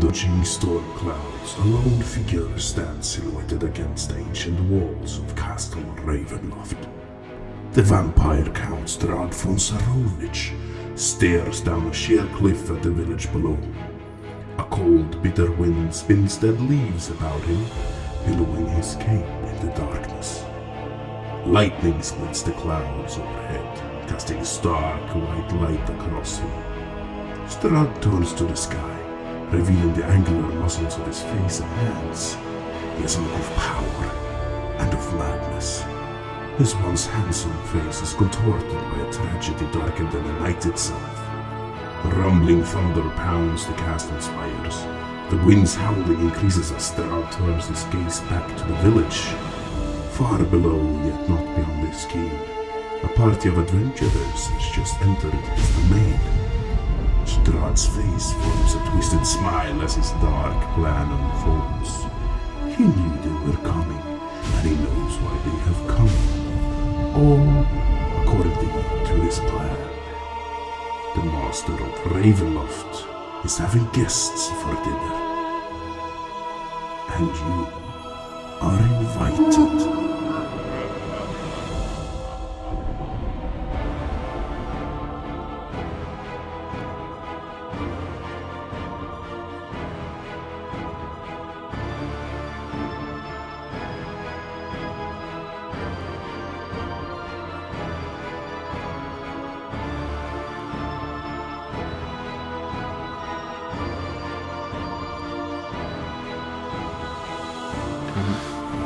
dodging storm clouds, a lone figure stands silhouetted against the ancient walls of Castle Ravenloft. The vampire Count Strahd von Sarovich stares down a sheer cliff at the village below. A cold, bitter wind spins dead leaves about him, billowing his cape in the darkness. Lightning splits the clouds overhead, casting a stark white light across him. Strahd turns to the sky, revealing the angular muscles of his face and hands. He has a look of power and of madness. His once handsome face is contorted by a tragedy darker than the night itself. Rumbling thunder pounds the castle spires. The wind's howling increases as Strahd turns his gaze back to the village. Far below, yet not beyond his ken, a party of adventurers has just entered his domain. Strahd's face forms a twisted smile as his dark plan unfolds. He knew they were coming, and he knows why they have come. All according to his plan. The master of Ravenloft is having guests for dinner. And you are invited.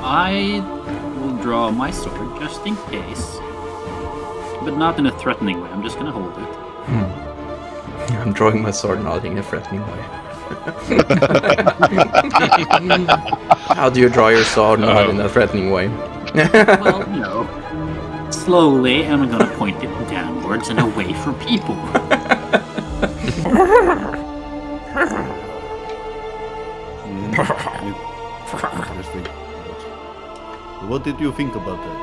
I will draw my sword just in case, but not in a threatening way. I'm just gonna hold it. I'm drawing my sword not in a threatening way. How do you draw your sword not in a threatening way? Well, slowly, and I'm gonna point it downwards and away from people. Interesting. What did you think about that?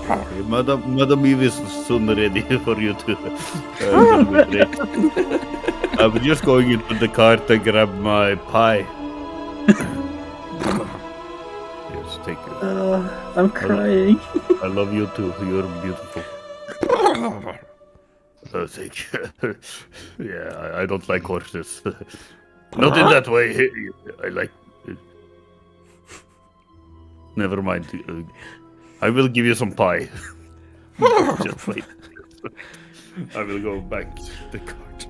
Okay, Madam Eve is soon ready for you to celebrate. I'm just going into the cart to grab my pie. Yes, thank you. I'm crying. I love you too. You're beautiful. Oh, thank you. Yeah, I don't like horses. Not in that way. I like... Never mind. I will give you some pie. Just wait. I will go back to the cart.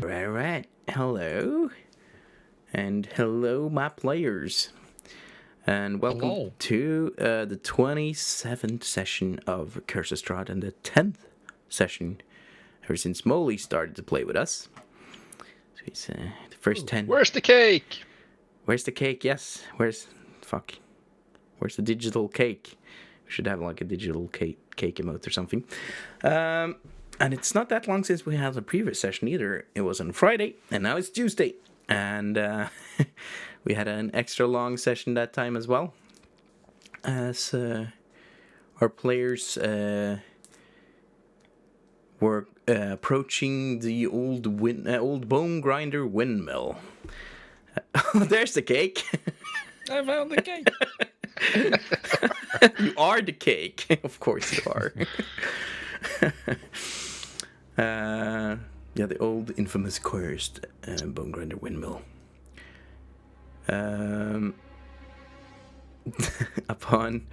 Alright, hello. And hello, my players. And welcome to the 27th session of Curse of Strahd and the 10th session ever since Molly started to play with us. So it's the first 10. Where's the cake? Where's the cake? Yes. Where's the digital cake? We should have like a digital cake emote or something. And it's not that long since we had the previous session either. It was on Friday, and now it's Tuesday. And we had an extra long session that time as well. As our players were approaching the old Bonegrinder windmill. There's the cake. I found the cake. You are the cake. Of course you are. Yeah, the old infamous cursed Bonegrinder windmill. Upon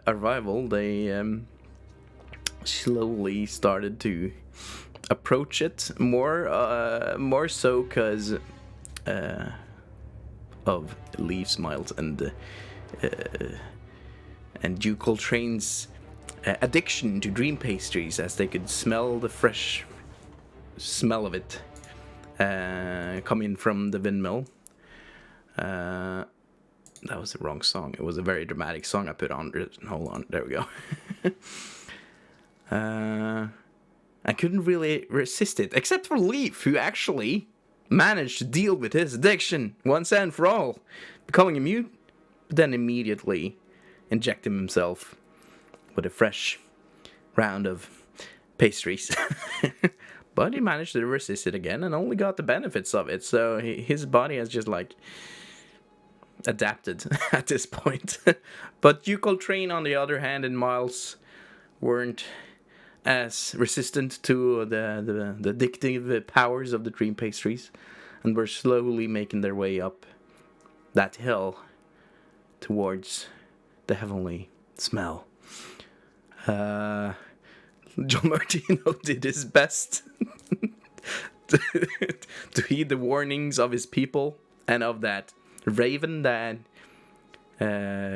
arrival, they slowly started to approach it more so because of Leaf Smiles and Ducal Train's addiction to dream pastries, as they could smell the fresh smell of it coming from the windmill. That was the wrong song. It was a very dramatic song I put on. Hold on, there we go. I couldn't really resist it, except for Leaf, who actually managed to deal with his addiction once and for all, becoming immune, but then immediately injecting himself with a fresh round of pastries. But he managed to resist it again and only got the benefits of it, so his body has just like adapted at this point. But you, Coltrane, on the other hand, and Miles weren't as resistant to the addictive powers of the dream pastries, and were slowly making their way up that hill towards the heavenly smell. John Martino did his best to heed the warnings of his people and of that raven that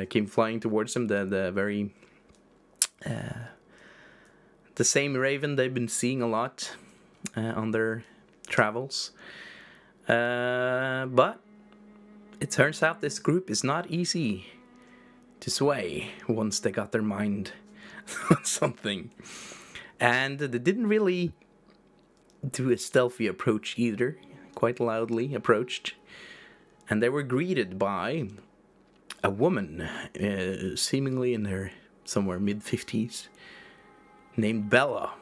came flying towards him, the very the same raven they've been seeing a lot on their travels. But it turns out this group is not easy to sway once they got their mind on something. And they didn't really do a stealthy approach either, quite loudly approached. And they were greeted by a woman, seemingly in her somewhere mid-50s, named Bella,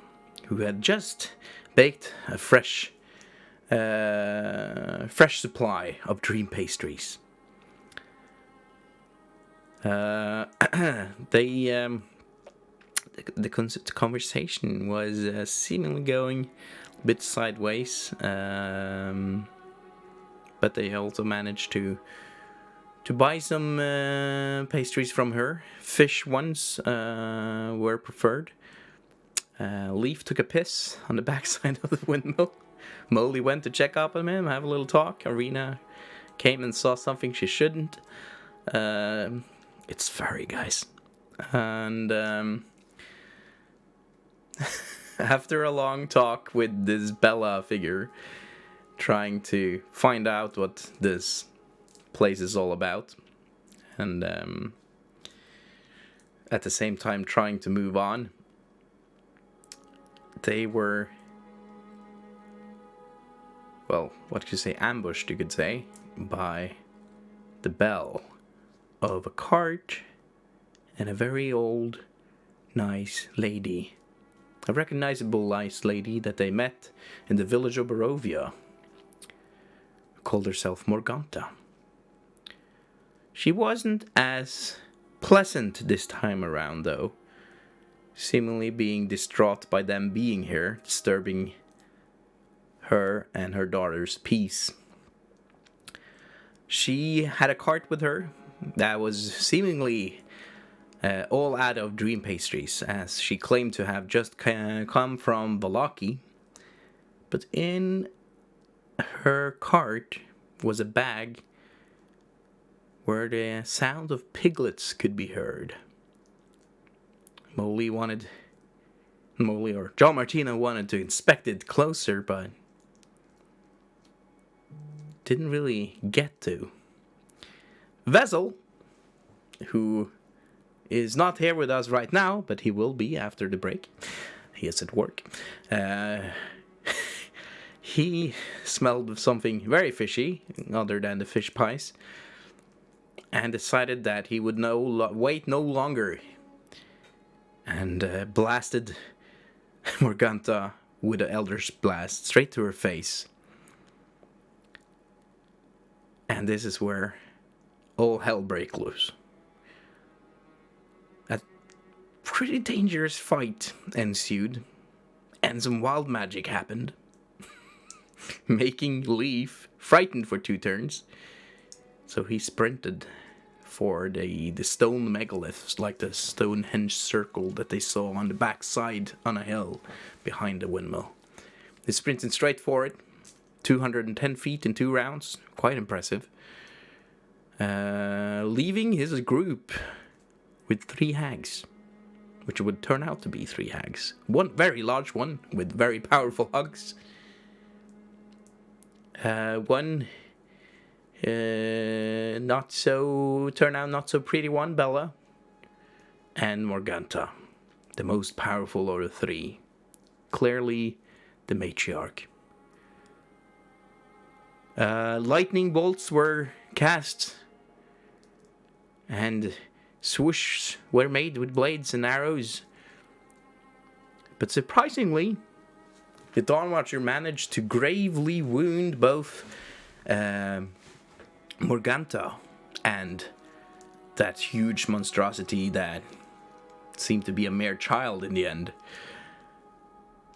who had just baked a fresh supply of dream pastries. The conversation was seemingly going a bit sideways, but they also managed to buy some pastries from her. Fish ones were preferred. Leaf took a piss on the backside of the windmill. Molly went to check up on him, have a little talk. Arena came and saw something she shouldn't. It's furry, guys. And after a long talk with this Bella figure, trying to find out what this place is all about, and at the same time trying to move on, they were, well, what could you say, ambushed, you could say, by the bell of a cart and a very old, nice lady. A recognizable nice lady that they met in the village of Barovia, who called herself Morgantha. She wasn't as pleasant this time around, though, seemingly being distraught by them being here, disturbing her and her daughter's peace. She had a cart with her that was seemingly all out of dream pastries, as she claimed to have just come from Valaki. But in her cart was a bag where the sound of piglets could be heard. Molly or John Martino wanted to inspect it closer, but didn't really get to. Vezel, who is not here with us right now, but he will be after the break. He is at work. He smelled something very fishy, other than the fish pies, and decided that he would wait no longer, and blasted Morgantha with an Elder's Blast straight to her face. And this is where all hell breaks loose. A pretty dangerous fight ensued, and some wild magic happened, making Leaf frightened for 2 turns. So he sprinted for the stone megaliths, like the Stonehenge circle that they saw on the backside on a hill behind the windmill. He sprinted straight for it, 210 feet in 2 rounds, quite impressive. Leaving his group with 3 hags, which would turn out to be 3 hags. One very large one with very powerful hugs. One not so pretty one, Bella, and Morgantha, the most powerful of the 3, clearly the matriarch. Lightning bolts were cast, and swoosh were made with blades and arrows. But surprisingly, the Dawnwatcher managed to gravely wound both Morgantha and that huge monstrosity that seemed to be a mere child in the end.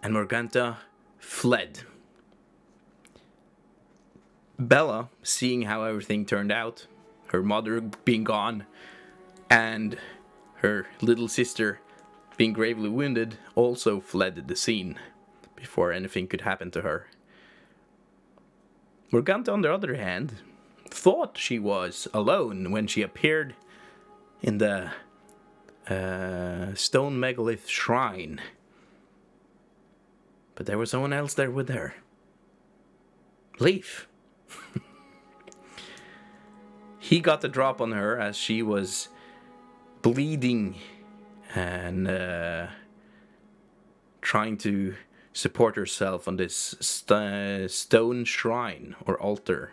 And Morgantha fled. Bella, seeing how everything turned out, her mother being gone, and her little sister being gravely wounded, also fled the scene before anything could happen to her. Morgantha, on the other hand, thought she was alone when she appeared in the stone megalith shrine. But there was someone else there with her. Leaf. He got the drop on her as she was bleeding and trying to support herself on this stone shrine or altar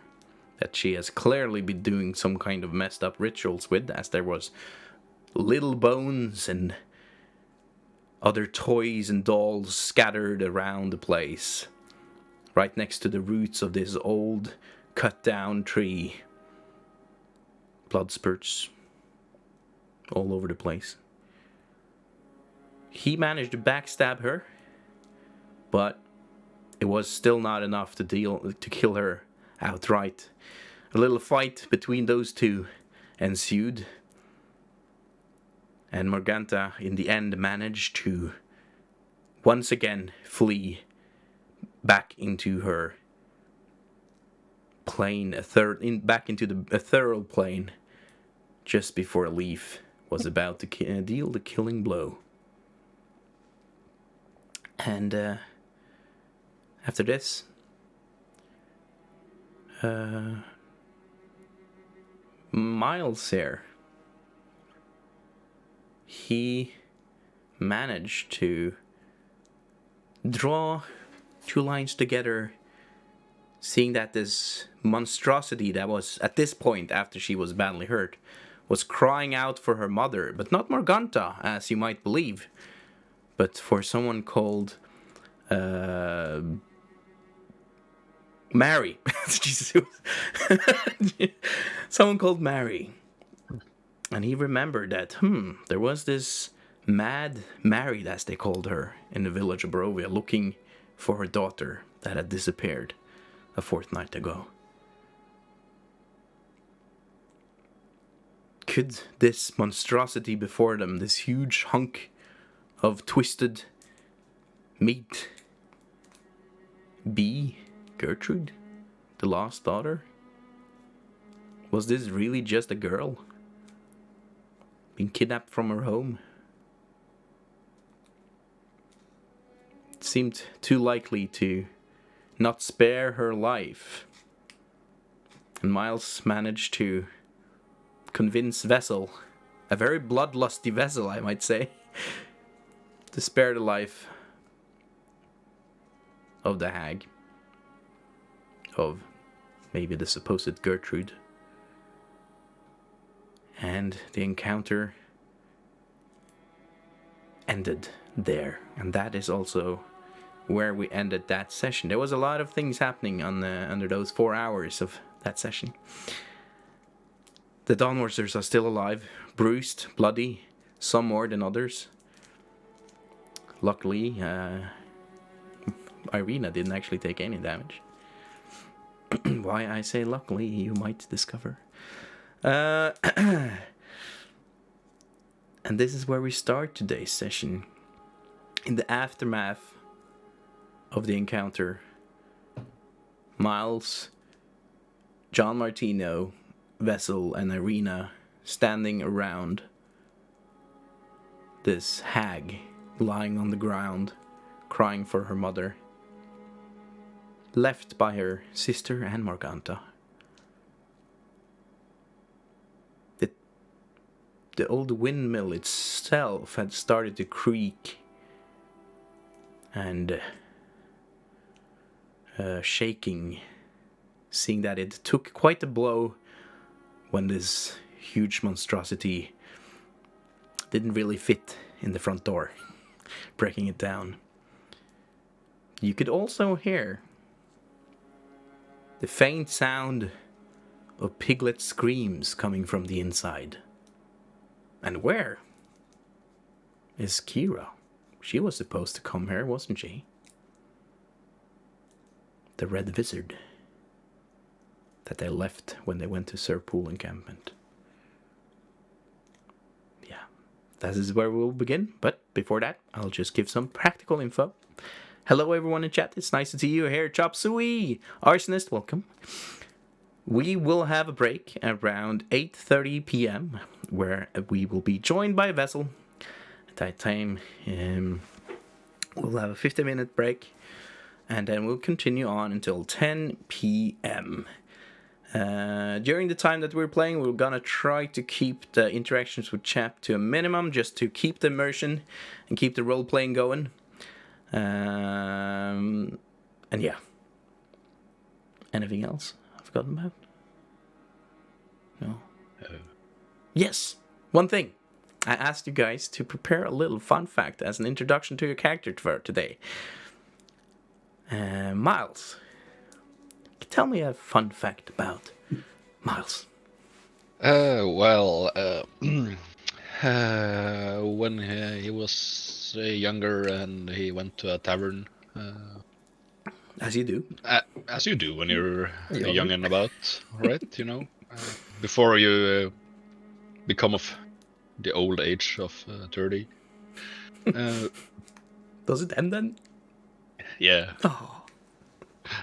that she has clearly been doing some kind of messed up rituals with, as there was little bones and other toys and dolls scattered around the place, right next to the roots of this old cut down tree. Blood spurts all over the place. He managed to backstab her, but it was still not enough to kill her outright. A little fight between those two ensued, and Morgantha in the end managed to once again flee back into her plane, back into the ethereal plane, just before Leaf was about to deal the killing blow. And after this, Miles here, he managed to draw two lines together, seeing that this monstrosity that was, at this point, after she was badly hurt, was crying out for her mother, but not Morgantha, as you might believe, but for someone called Mary. Jesus. Someone called Mary. And he remembered that, there was this mad Mary, as they called her, in the village of Barovia, looking for her daughter that had disappeared a fortnight ago. Could this monstrosity before them, this huge hunk of twisted meat, be Gertrude, the lost daughter? Was this really just a girl being kidnapped from her home? It seemed too likely to not spare her life, and Miles managed to convince Vessel, a very bloodlusty Vessel, I might say, to spare the life of the hag, of maybe the supposed Gertrude. And the encounter ended there, and that is also where we ended that session. There was a lot of things happening under those 4 hours of that session. The Dawnwatchers are still alive, bruised, bloody, some more than others. Luckily, Irina didn't actually take any damage. Why I say luckily, you might discover. And this is where we start today's session. In the aftermath of the encounter, Miles, John Martino, Vessel, and Irina standing around this hag lying on the ground, crying for her mother, left by her sister and Morgantha. The old windmill itself had started to creak, and shaking, seeing that it took quite a blow when this huge monstrosity didn't really fit in the front door, breaking it down. You could also hear the faint sound of piglet screams coming from the inside. And where is Kira? She was supposed to come here, wasn't she? The red wizard that they left when they went to Sir Pool encampment. Yeah, that is where we'll begin. But before that, I'll just give some practical info. Hello everyone in chat, it's nice to see you here. Chop Suey! Arsonist, welcome. We will have a break around 8:30 p.m. where we will be joined by a vessel. At that time, we'll have a 50-minute break, and then we'll continue on until 10 p.m. During the time that we're playing, we're gonna try to keep the interactions with chat to a minimum, just to keep the immersion and keep the role-playing going. And yeah. Anything else I've forgotten about? No. Yes, one thing. I asked you guys to prepare a little fun fact as an introduction to your character for today. Miles, tell me a fun fact about Miles. When he was younger and he went to a tavern, As you do. as you do when you're young and about, right? You know, before you become of the old age of 30. Does it end then? Yeah. Oh.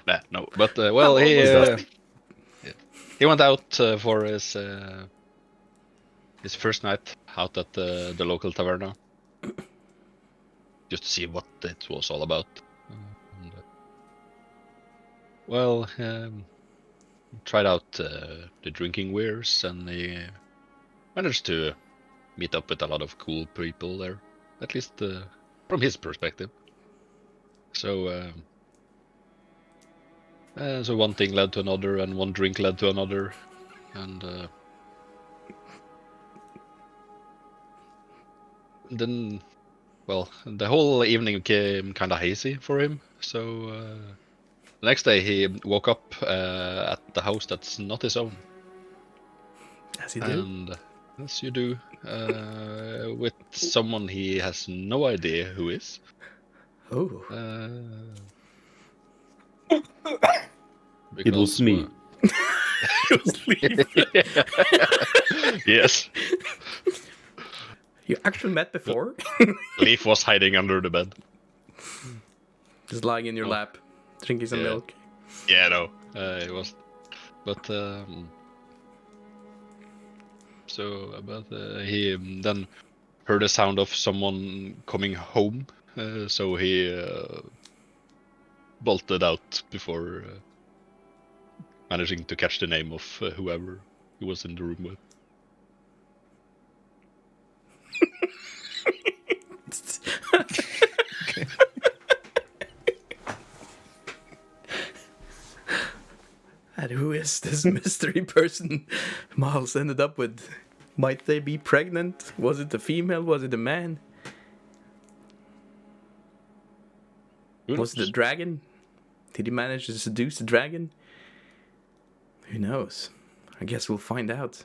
Nah, no, but well, he went out for his first night out at the local taverna, just to see what it was all about. Well, tried out the drinking wares, and he managed to meet up with a lot of cool people there, at least from his perspective. So, so one thing led to another, and one drink led to another, and then, well, the whole evening became kind of hazy for him. So the next day he woke up at the house that's not his own. As you do. And as you do, with someone he has no idea who is. Oh. It was me. Yes. You actually met before? Leaf was hiding under the bed. Just lying in your lap, drinking some milk. Yeah, no, it was. But he then heard the sound of someone coming home, so he bolted out before managing to catch the name of whoever he was in the room with. And who is this mystery person Miles ended up with? Might they be pregnant? Was it a female? Was it a man? Was it a dragon? Did he manage to seduce a dragon? Who knows? I guess we'll find out.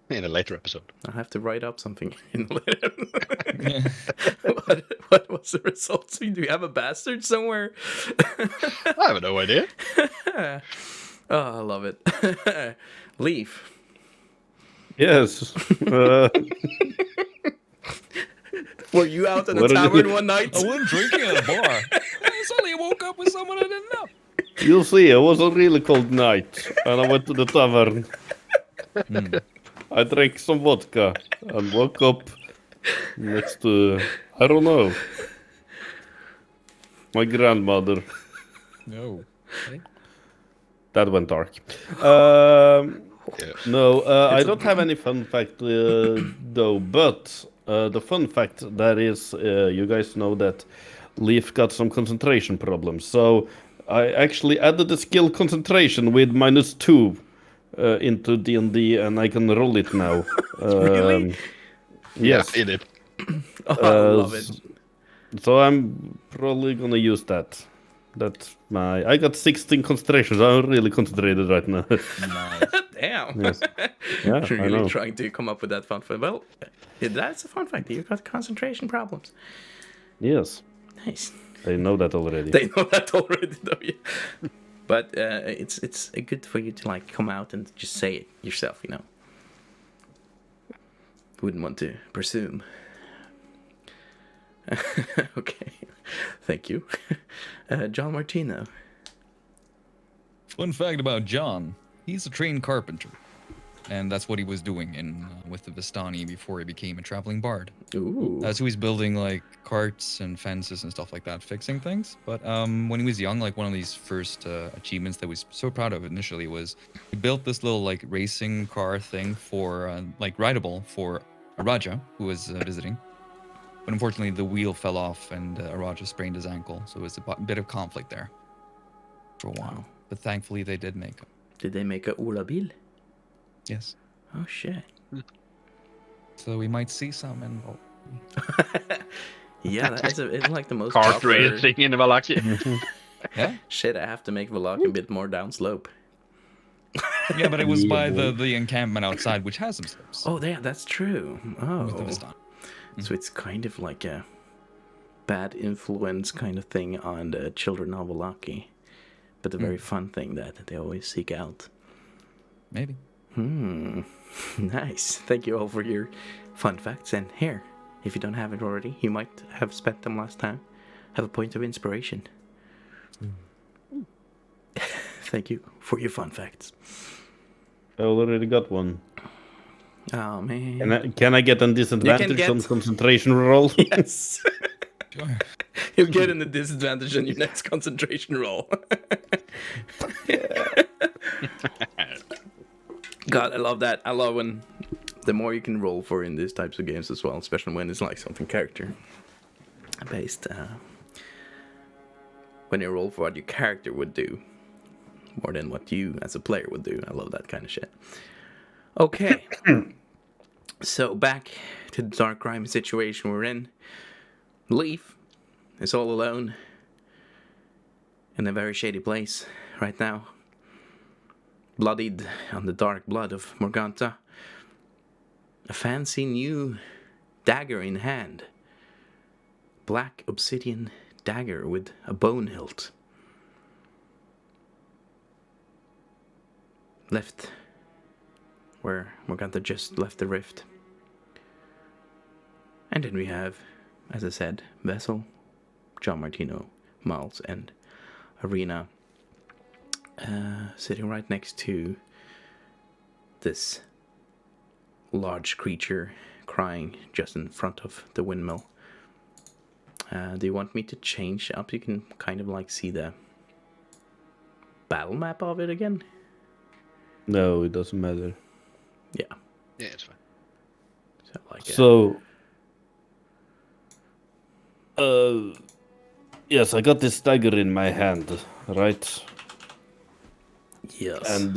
In a later episode. I'll have to write up something in later. What was the results? Do we have a bastard somewhere? I have no idea. Oh, I love it. Leaf. Yes. Were you out at the tavern one night? I wasn't drinking at a bar. I suddenly woke up with someone I didn't know. You'll see, it was a really cold night, and I went to the tavern. I drank some vodka and woke up next to, I don't know, my grandmother. No. That went dark. No, I don't have any fun fact though, but the fun fact that is, you guys know that Leaf got some concentration problems. So I actually added the skill concentration with -2 into D&D, and I can roll it now. Really? Yes. in it. Oh, I love it. So I'm probably gonna use that. That's I got 16 concentration, so I'm really concentrated right now. Nice. Damn. Yes. Yeah, I Really know. trying to come up with that fun fact. Well, that's a fun fact. You got concentration problems. Yes, Nice. I know that already. They know that already, though. Yeah. But it's good for you to like come out and just say it yourself. You know. Wouldn't want to presume. Okay. Thank you, John Martino. Fun fact about John: he's a trained carpenter, and that's what he was doing with the Vistani before he became a traveling bard. Ooh. So he's building like carts and fences and stuff like that, fixing things. But when he was young, like one of these first achievements that he was so proud of initially was he built this little like racing car thing for like rideable for a Raja who was visiting. But unfortunately, the wheel fell off and a Raja sprained his ankle, so it was a bit of conflict there for a while. But thankfully, they did make up. Did they make a Ulabil? Yes. Oh shit. So we might see some in. Yeah, it's like the most Kart popular racing in Valaki. Yeah. shit. I have to make Valak a bit more downslope. Yeah, but it was by the encampment outside, which has some slopes. Oh, yeah, that's true. With the Oh, Vistani. so it's kind of like a bad influence kind of thing on the children of Valaki, but a very fun thing that they always seek out. Maybe. Nice. Thank you all for your fun facts. And here, if you don't have it already, you might have spent them last time. Have a point of inspiration. Thank you for your fun facts. I already got one. Oh man. Can I get a disadvantage get- on concentration roll? Yes. Sure. You'll get in the disadvantage on your next concentration roll. God, I love that. I love when the more you can roll for in these types of games as well, especially when it's like something character based. When you roll for what your character would do more than what you as a player would do. I love that kind of shit. Okay. So back to the dark crime situation we're in. Leaf is all alone in a very shady place right now. Bloodied on the dark blood of Morgantha. A fancy new dagger in hand. Black obsidian dagger with a bone hilt. Left where Morgantha just left the rift. And then we have, as I said, Vessel, John Martino, Miles, and Arena sitting right next to this large creature crying just in front of the windmill. Do you want me to change up? You can kind of like see the battle map of it again. No, it doesn't matter. Yeah. Yeah, it's fine. So like. So, yes, I got this dagger in my hand, right? Yes. And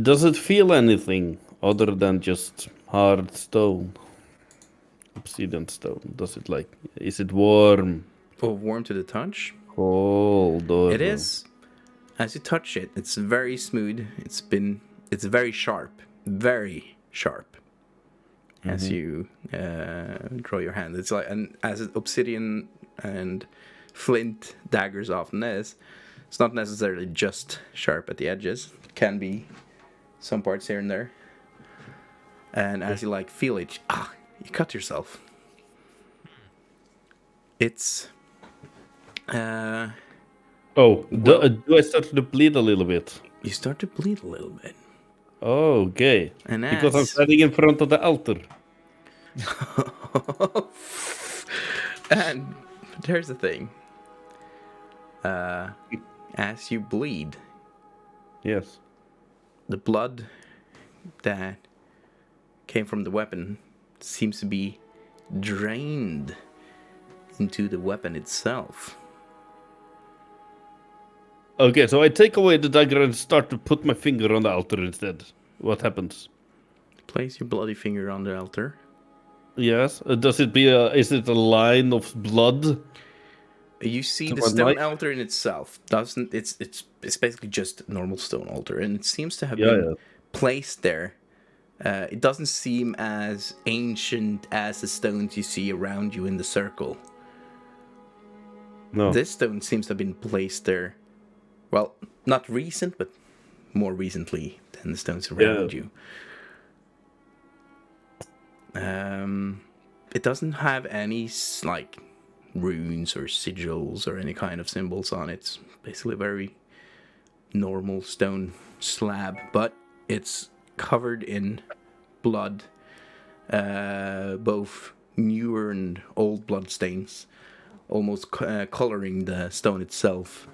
does it feel anything other than just hard stone? Obsidian stone. Does it like, is it warm, warm to the touch. cold, or... It is. As you touch it, it's very smooth. It's very sharp. Very sharp. As you draw your hand. It's like, and as obsidian and flint daggers often is, it's not necessarily just sharp at the edges. It can be some parts here and there. And as you like feel it, you cut yourself. It's do I start to bleed a little bit? you start to bleed a little bit. Oh, okay. And Because I'm as standing in front of the altar. and here's the thing. As you bleed, Yes. the blood that came from the weapon seems to be drained into the weapon itself. Okay, so I take away the dagger and start to put my finger on the altar instead. What happens? Place your bloody finger on the altar. Yes. Does it be is it a line of blood? You see To the my stone knife? altar in itself doesn't. It's basically just a normal stone altar, and it seems to have Yeah, been yeah. placed there. It doesn't seem as ancient as the stones you see around you in the circle. No. This stone seems to have been placed there. Well, not recent, but more recently than the stones around you. It doesn't have any like runes or sigils or any kind of symbols on it. It's basically a very normal stone slab, but it's covered in blood, both newer and old blood stains, almost coloring the stone itself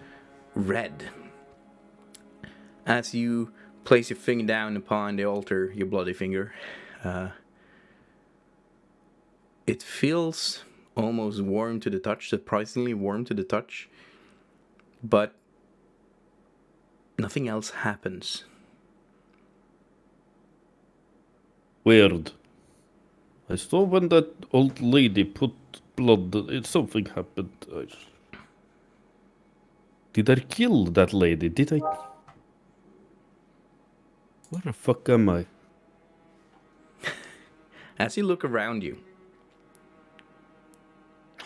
red. As you place your finger down upon the altar, your bloody finger, it feels almost warm to the touch, surprisingly warm to the touch, but nothing else happens. Weird. I saw when that old lady put blood, something happened. Did I kill that lady? Did I? Where the fuck am I? As you look around you,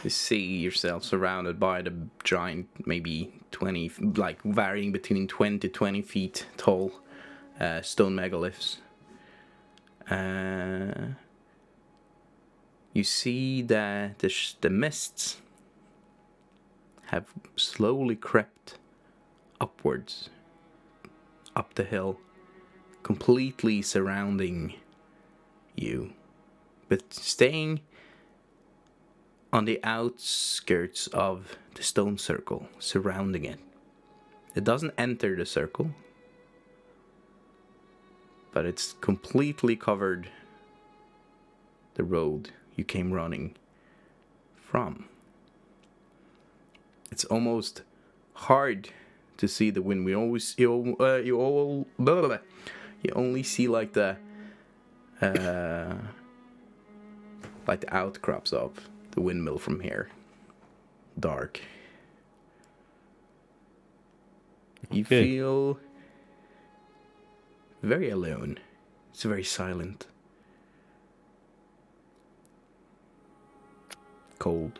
you see yourself surrounded by the giant, maybe 20, like varying between 20 to 20 feet tall stone megaliths. You see that the mists have slowly crept upwards, up the hill, completely surrounding you, but staying on the outskirts of the stone circle, surrounding it. It doesn't enter the circle, but it's completely covered the road you came running from. It's almost hard to see the wind. You only see like the outcrops of the windmill from here. Dark. You Okay. feel very alone. It's very silent. Cold.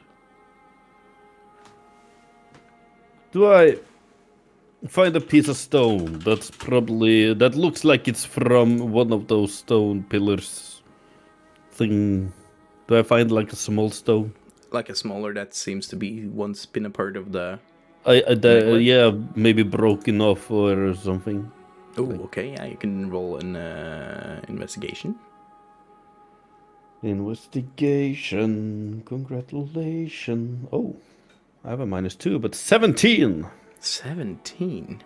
Do I find a piece of stone that looks like it's from one of those stone pillars thing? Do I find like a small stone? Like a smaller that seems to be once been a part of the... Yeah, maybe broken off or something. Oh, okay, yeah, you can roll an investigation. Investigation. Congratulations. Oh, I have a -2, but 17. 17.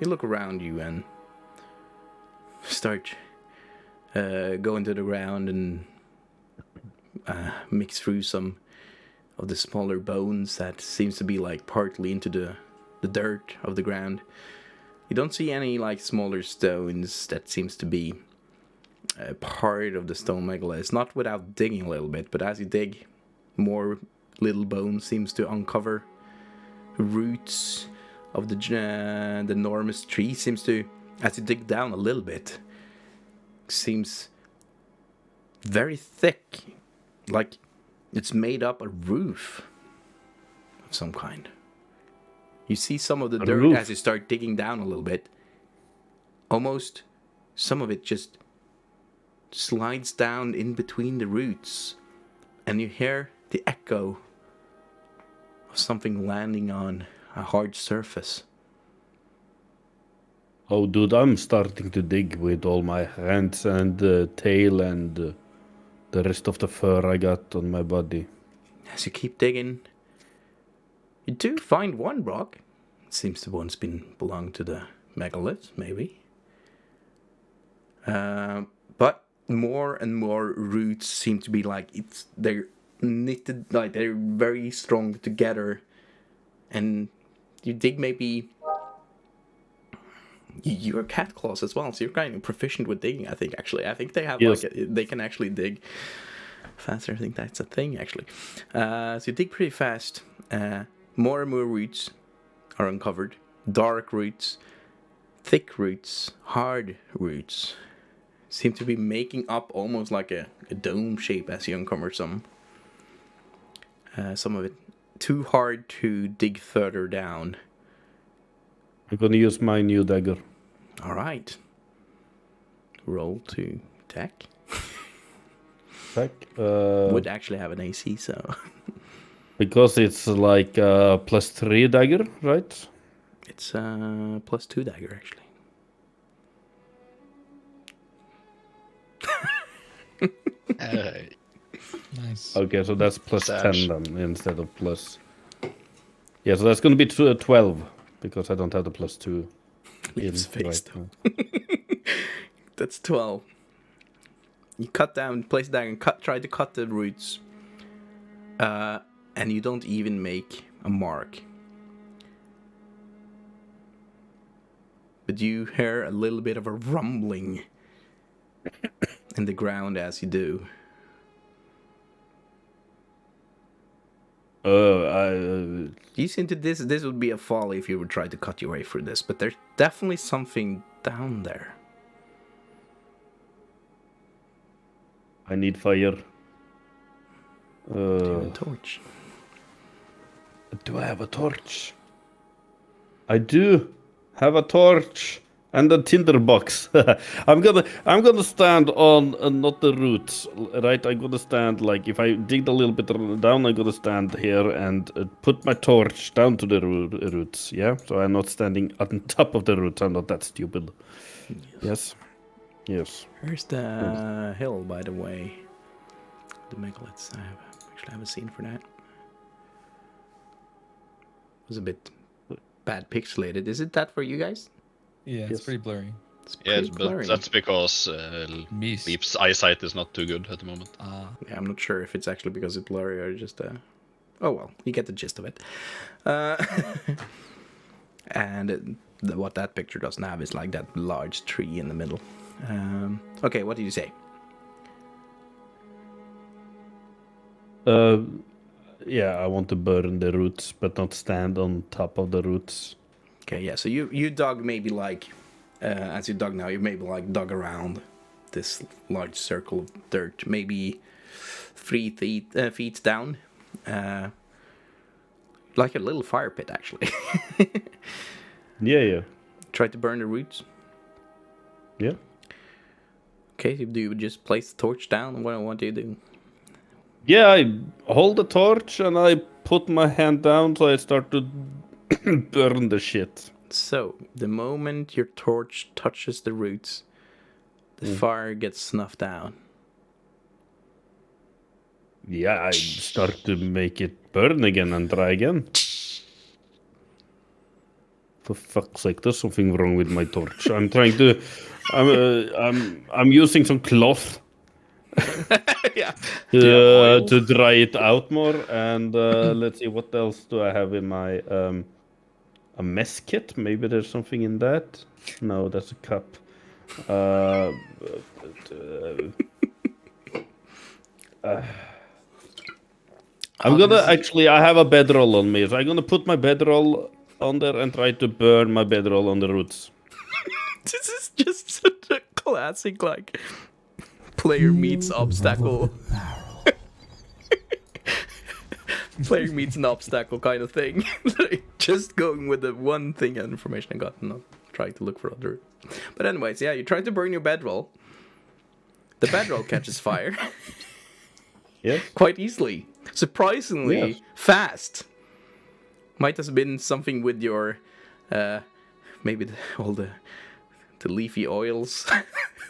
You look around you and start going to the ground and mix through some of the smaller bones that seems to be like partly into the dirt of the ground. You don't see any like smaller stones that seems to be part of the stone megalith. Not without digging a little bit, but as you dig, more little bones seems to uncover. Roots of the enormous tree seems to, as you dig down a little bit, seems very thick, like it's made up a roof of some kind. You see some of the dirt roof. as you start digging down a little bit. Almost some of it just slides down in between the roots, and you hear the echo of something landing on a hard surface. Oh, dude, I'm starting to dig with all my hands and tail and the rest of the fur I got on my body. As you keep digging, you do find one rock. It seems to once belonged to the megaliths, maybe. But more and more roots seem to be like they're knitted, like they're very strong together, and you dig maybe. You're cat claws as well, so you're kind of proficient with digging. I think they have Yes. they can actually dig faster. I think that's a thing actually. So you dig pretty fast. More and more roots are uncovered. Dark roots, thick roots, hard roots seem to be making up almost like a dome shape as you uncover some. Some of it too hard to dig further down. I'm gonna use my new dagger. All right. Roll to attack. Back. Would actually have an AC, so Because it's like +3 dagger, right? it's +2 dagger actually. Nice. Okay, so that's +10 Sash. then instead of plus. Yeah, so that's gonna be 12 because I don't have the +2. Leaves in face right now. That's 12. You cut down, place it down, and try to cut the roots. And you don't even make a mark. But you hear a little bit of a rumbling in the ground as you do. You seem to this would be a folly if you would try to cut your way through this, but there's definitely something down there. I need fire. Do you have a torch? Do I have a torch? I do have a torch and a tinderbox. I'm gonna stand on not the roots, right? I'm gonna stand like if I dig a little bit down, I'm gonna stand here and put my torch down to the roots. Yeah, so I'm not standing on top of the roots. I'm not that stupid. Yes. Yes. Here's the hill, by the way. The piglets. I actually have a scene for that. It was a bit bad pixelated. Is it that for you guys? Yeah, it's Yes. pretty blurry. It's Yes, pretty but blurry. that's because Mist. Leap's eyesight is not too good at the moment. Yeah, I'm not sure if it's actually because it's blurry or just oh well, you get the gist of it. And what that picture doesn't have is like that large tree in the middle. Okay, what did you say? Yeah, I want to burn the roots, but not stand on top of the roots. Okay, yeah. So you dug maybe like as you dug now, you maybe like dug around this large circle of dirt, maybe 3 feet down, like a little fire pit actually. Yeah. Try to burn the roots. Yeah. Okay, do you just place the torch down? What do you do? Yeah, I hold the torch and I put my hand down so I start to burn the shit. So, the moment your torch touches the roots, the fire gets snuffed out. Yeah, I start to make it burn again and try again. For fuck's sake, there's something wrong with my torch. I'm trying to... I'm using some cloth Yeah. to dry it out more. And let's see, what else do I have in my... a mess kit? Maybe there's something in that? No, that's a cup. I'm gonna actually, I have a bedroll on me, so I'm gonna put my bedroll on there and try to burn my bedroll on the roots. This is just such a classic, like, player meets obstacle. Player meets an obstacle kind of thing. Just going with the one thing and information I got and not trying to look for other. But anyways, yeah, you try to burn your bedroll. The bedroll catches fire Yes? quite easily. Surprisingly Yes. fast. Might have been something with your maybe all the leafy oils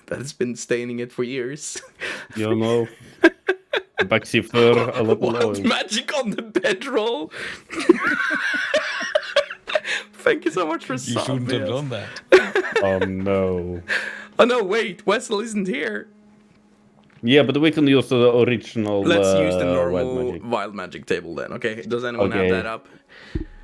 that has been staining it for years. You know, Baxi fur, a lot of Wild oil. magic on the bedroll. Thank you so much for You shouldn't have solving. done that. Oh no. Oh no, wait, Wessel isn't here. Yeah, but we can use the original. Let's use the wild normal magic. wild magic table then. Okay. Does anyone have Okay. that up?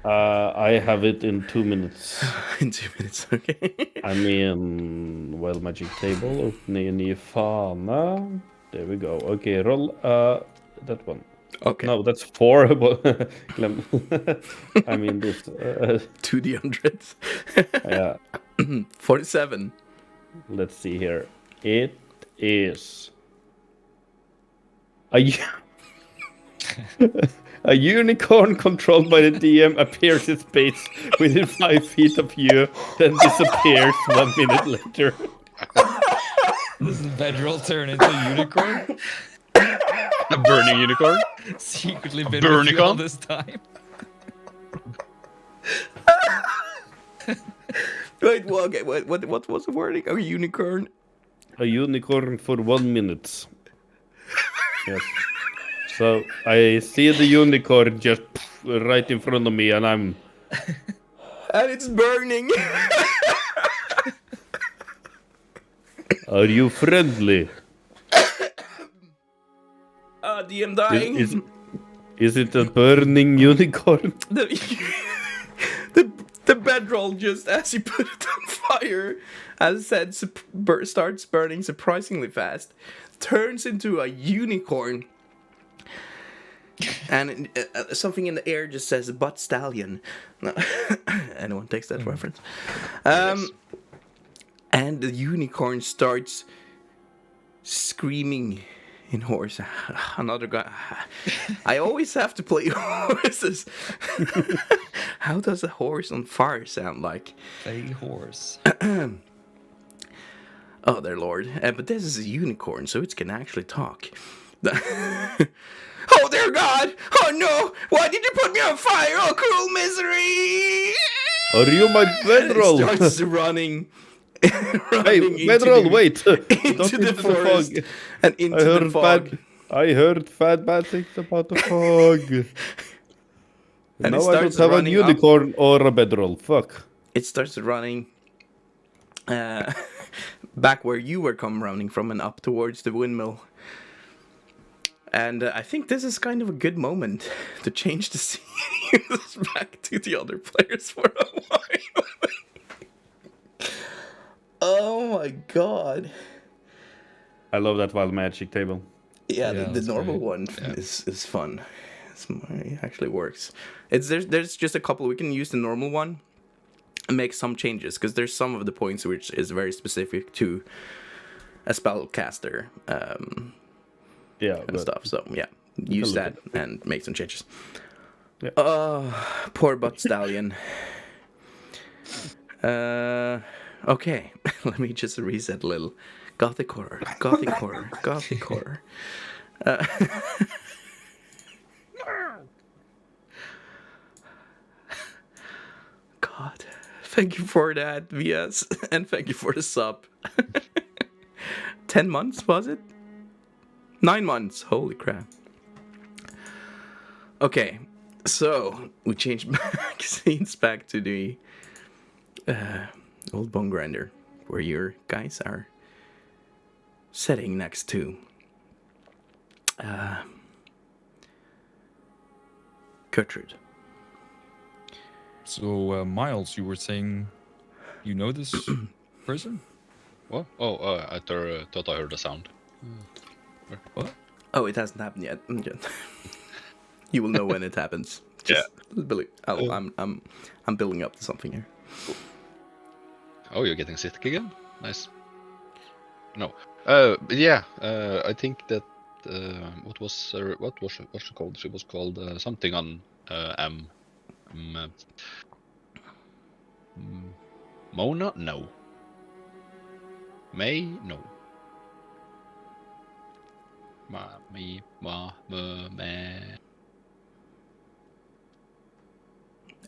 I have it in 2 minutes. In 2 minutes. Okay. I mean, wild magic table. Opening a new fana. There we go. Okay, roll that one. Okay. No, that's 4. Glem. I mean this. 2d100s. Yeah. 47. Let's see here. It is a a unicorn controlled by the DM appears in space within 5 feet of you, then disappears 1 minute later. Does the bedroll turn into a unicorn? A burning unicorn. Secretly been with you all Burnicon? this time. Wait, well, okay, what was the wording? A unicorn? A unicorn for 1 minute. Yes. So I see the unicorn just right in front of me, and I'm. And it's burning. Are you friendly? DM dying. Is it a burning unicorn? The bedroll, just as you put it on fire, as I said, starts burning surprisingly fast, turns into a unicorn, and something in the air just says "butt stallion." No. Anyone takes that reference? And the unicorn starts screaming in horse. Another guy. I always have to play horses. How does a horse on fire sound like? A horse. Oh, dear lord. But this is a unicorn, so it can actually talk. Oh, dear God! Oh, no! Why did you put me on fire? Oh, cruel misery! Are you my And bedroll? it starts running. Hey, bedroll, wait! Into the forest and into the fog. I heard bad things about the fog. And now it I don't starts have a running up. unicorn or a bedroll. Fuck. It starts running back where you were running from and up towards the windmill. And I think this is kind of a good moment to change the scene back to the other players for a while. Oh my god. I love that wild magic table. Yeah, Yeah, the that's normal great. one is fun. It actually works. There's just a couple. We can use the normal one and make some changes, because there's some of the points which is very specific to a spellcaster Yeah, and but stuff. So yeah, use look that and make some changes. Yeah. Oh, poor butt stallion. Okay, let me just reset a little. Gothic horror, gothic horror, gothic horror. God, thank you for that, VS, and thank you for the sub. 10 months, was it? 9 months, holy crap. Okay, so we changed magazines back to the Old Bonegrinder, where your guys are sitting next to Gertrude. So, Miles, you were saying you know this person? What? Oh, I thought I heard a sound. What? Oh, it hasn't happened yet. Okay. You will know when it happens. Just believe. Oh, I'm building up to something here. Oh, you're getting sick again? Nice. No. Yeah. I think that what was she called? She was called something on Mona? No. May? No. Me.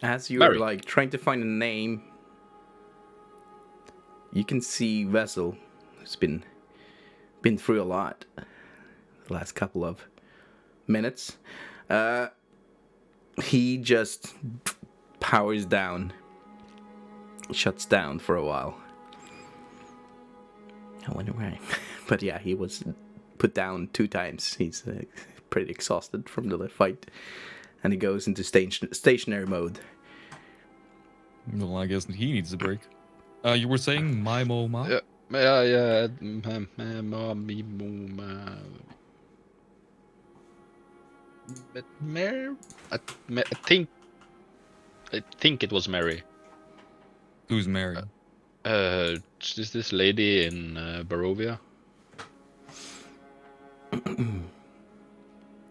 As you're Mary. like trying to find a name, you can see Vessel, who's been through a lot the last couple of minutes. He just powers down, shuts down for a while. I wonder why. But yeah, he was put down 2 times. He's pretty exhausted from the fight, and he goes into stationary mode. Well, I guess he needs a break. You were saying my mo ma? Yeah. But Mary, I think it was Mary. Who's Mary? Is this lady in Barovia?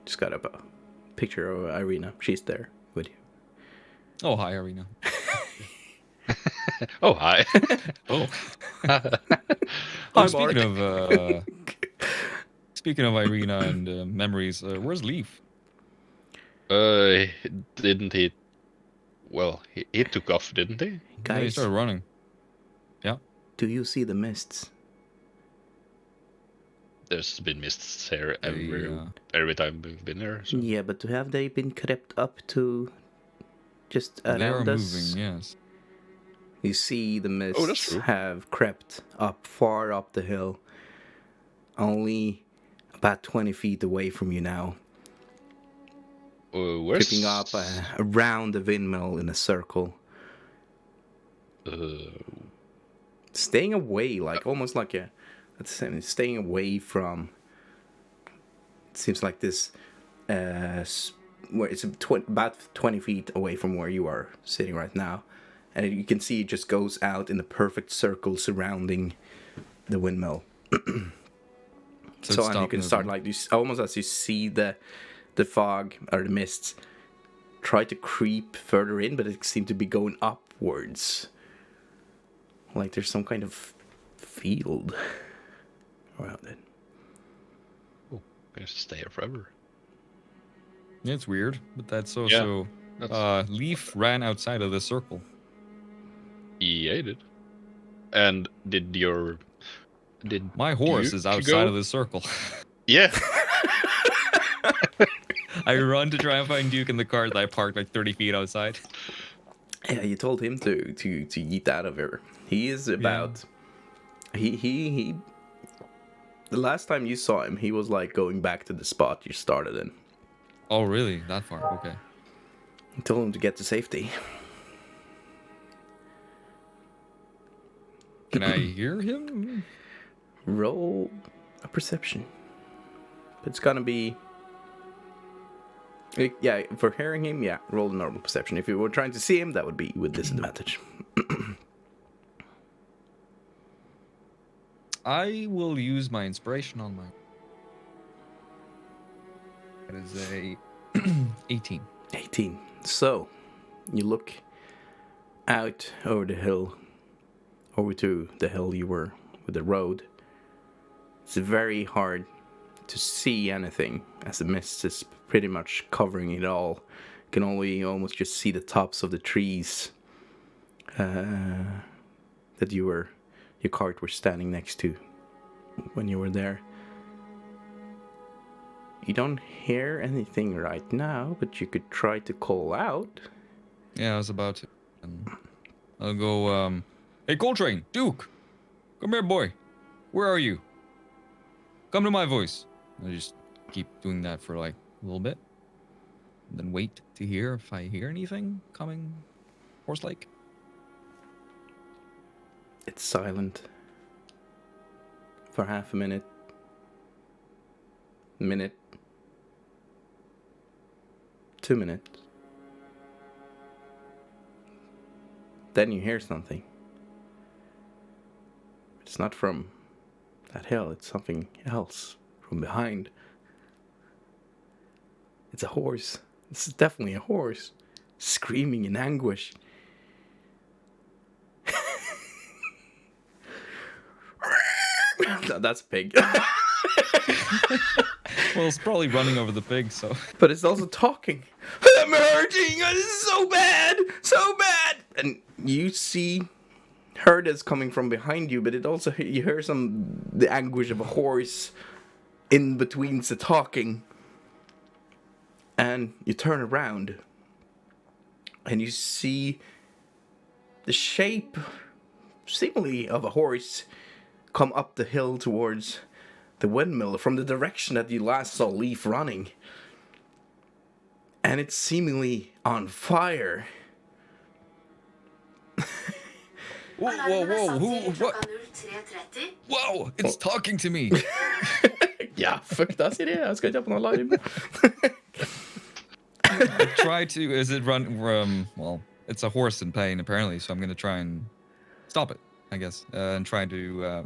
Just got up a picture of Irina. She's there with you. Oh, hi, Arena. Oh, hi. Oh. Hi, Speaking of Irina and memories, where's Leaf? Didn't he? Well, he took off, didn't he? Yeah, he Guys, started running. Yeah. do you see the mists? There's been mists here Yeah. every time we've been here. So. Yeah, but have they been crept up to just They are around us? moving, yes. You see the that's mists true. have crept up far up the hill, only about 20 feet away from you now, Where's creeping up around the windmill in a circle, staying away, like almost like a, let's say, staying away from. It seems like this, where it's about 20 feet away from where you are sitting right now. And you can see it just goes out in a perfect circle surrounding the windmill. So and you can start like this, almost as you see the fog or the mists try to creep further in, but it seems to be going upwards. Like there's some kind of field around it. Oh, I guess stay here forever. Yeah, it's weird, but that's also... Leaf ran outside of the circle. Yeah, he did. And did My horse is outside of the circle. Yeah. I run to try and find Duke in the car that I parked like 30 feet outside. Yeah, you told him to yeet out of here. He is about. He. The last time you saw him, he was like going back to the spot you started in. Oh, really? That far? Okay. You told him to get to safety. Can I hear him? Roll a perception. But it's gonna be. Yeah, for hearing him, yeah, roll a normal perception. If you were trying to see him, that would be with disadvantage. I will use my inspiration on my... That is a 18. 18. So, you look out over the hill, over to the hill you were with the road. It's very hard to see anything as the mist is pretty much covering it all. You can only almost just see the tops of the trees that your cart were standing next to when you were there. You don't hear anything right now, but you could try to call out. Yeah, I was about to. And I'll go, hey, Coltrane, Duke, come here, boy. Where are you? Come to my voice. I just keep doing that for like a little bit. And then wait to hear if I hear anything coming horse-like. It's silent for half a minute. Minute. 2 minutes. Then you hear something. It's not from that hill, it's something else from behind. It's a horse. This is definitely a horse. Screaming in anguish. No, that's a pig. Well, it's probably running over the pig, so... But it's also talking. I'm hurting. This is so bad. So bad. And you see her that's coming from behind you, but it also, you hear the anguish of a horse in between the talking. And you turn around. And you see the shape, seemingly of a horse, come up the hill towards the windmill from the direction that you last saw Leaf running. And it's seemingly on fire. Whoa, whoa, whoa, what? Whoa, it's talking to me. Ja, fuck das idé. Jeg skal ikke ha på noe alarm. I try to, is it well, it's a horse in pain apparently, so I'm going to try and stop it, I guess. And try to,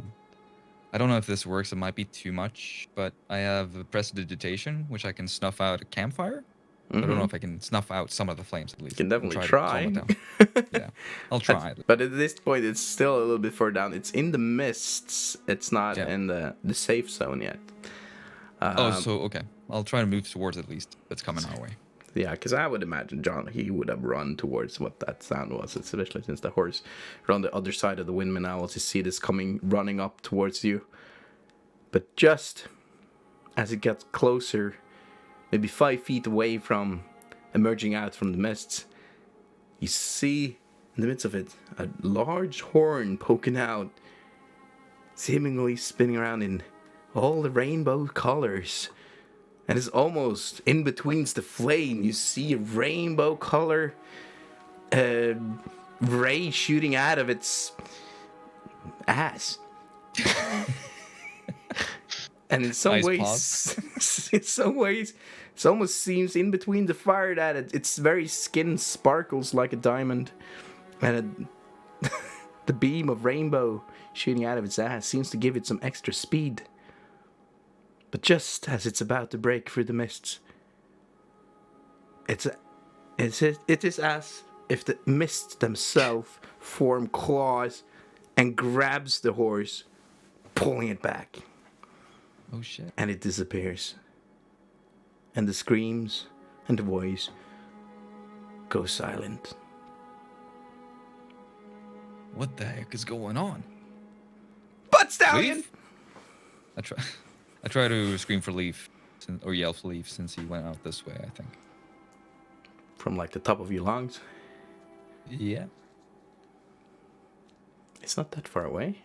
I don't know if this works, it might be too much, but I have prestidigitation, which I can snuff out a campfire. I don't know if I can snuff out some of the flames at least. You can definitely To try. calm it down. Yeah, I'll try. But at this point, it's still a little bit further down. It's in the mists. It's not in the safe zone yet. Okay. I'll try to move towards at least. It's coming our way. Yeah, because I would imagine John, he would have run towards what that sound was, especially since the horse are on the other side of the windmill now as you see this running up towards you. But just as it gets closer, maybe 5 feet away from emerging out from the mists, you see in the midst of it a large horn poking out, seemingly spinning around in all the rainbow colors. And it's almost in between the flame. You see a rainbow color ray shooting out of its ass. And in some ways, it almost seems in between the fire that its very skin sparkles like a diamond, and the beam of rainbow shooting out of its ass seems to give it some extra speed. But just as it's about to break through the mists, it is as if the mists themselves form claws and grabs the horse, pulling it back. Oh shit. And it disappears. And the screams and the voice go silent. What the heck is going on? Butt Stallion! Leaf? I try to scream for Leaf, or yell for Leaf, since he went out this way, I think. From like the top of your lungs. Yeah. It's not that far away.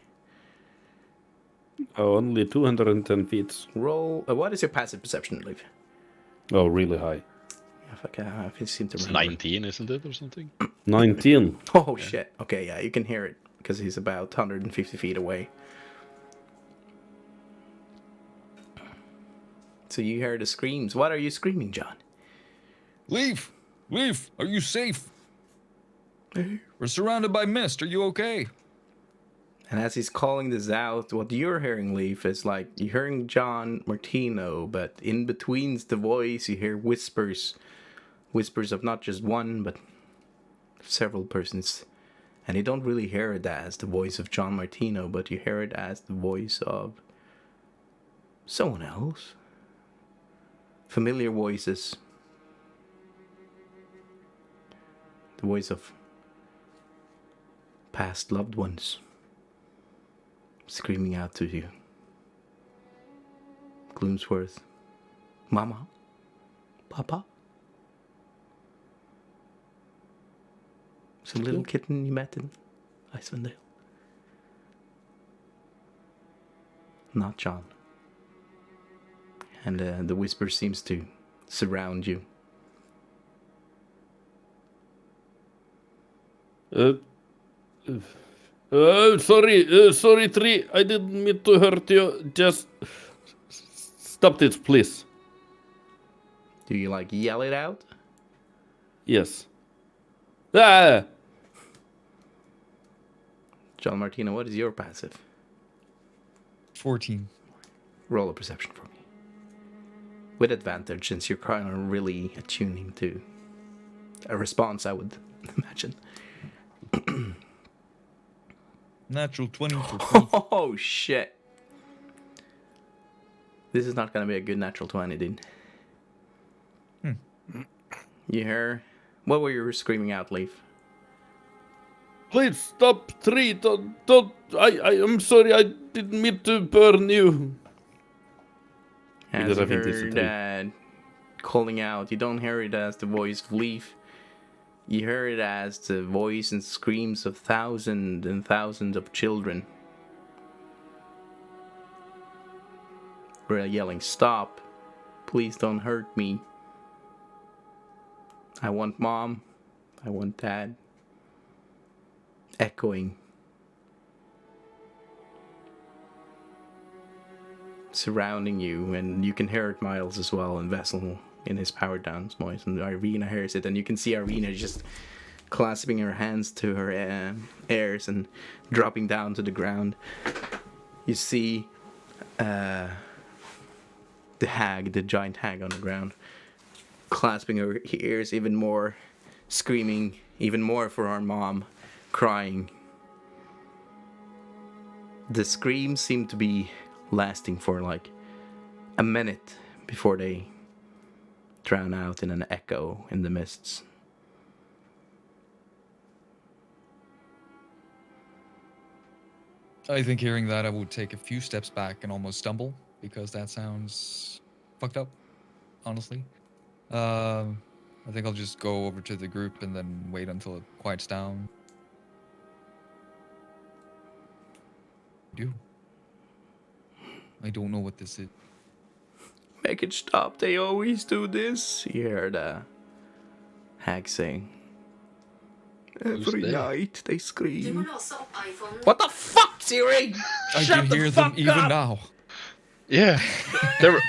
Oh, only 210 feet. Roll. What is your passive perception, Leaf? Oh, really high. I seem to It's remember. 19, isn't it, or something? 19. Oh shit. Okay, yeah, you can hear it because he's about 150 feet away. So you hear the screams. What are you screaming, John? Leaf! Leaf! Are you safe? We're surrounded by mist. Are you okay? And as he's calling this out, what you're hearing, Leaf, is like you're hearing John Martino, but in between the voice, you hear whispers. Whispers of not just one, but several persons. And you don't really hear it as the voice of John Martino, but you hear it as the voice of someone else. Familiar voices. The voice of past loved ones screaming out to you. Gloomsworth. Mama? Papa? Some little kitten you met in Icewind Dale. Not John. And the whisper seems to surround you. Sorry, Tree. I didn't mean to hurt you. Just stop it, please. Do you like yell it out? Yes. Ah! John Martino, what is your passive? 14. Roll a perception for me. With advantage, since you're kind of really attuning to a response, I would imagine. Natural 20 for 20. Oh, shit. This is not going to be a good natural 20, dude. You hear... What were you screaming out, Leaf? Please stop, Tree. Don't. I'm sorry. I didn't mean to burn you. As Because you I think this is a heard tree. that calling out, you don't hear it as the voice of Leaf. You hear it as the voice and screams of thousands and thousands of children. yelling, "Stop! Please don't hurt me. I want Mom. I want Dad." Echoing. Surrounding you, and you can hear it Miles as well, and Vessel in his powered down voice, and Irina hears it, and you can see Irina just clasping her hands to her ears and dropping down to the ground. You see the hag, the giant hag on the ground, clasping her ears even more, screaming even more for our mom, crying. The screams seem to be lasting for like a minute before they drown out in an echo in the mists. I think hearing that, I would take a few steps back and almost stumble, because that sounds fucked up, honestly. I think I'll just go over to the group and then wait until it quiets down. I don't know what this is. Make it stop, they always do this. You hear the hag saying. Every they? night they Du må scream. låse opp iPhonen. What the fuck, Siri? I Shut can the hear fuck them even up! now. Yeah, they were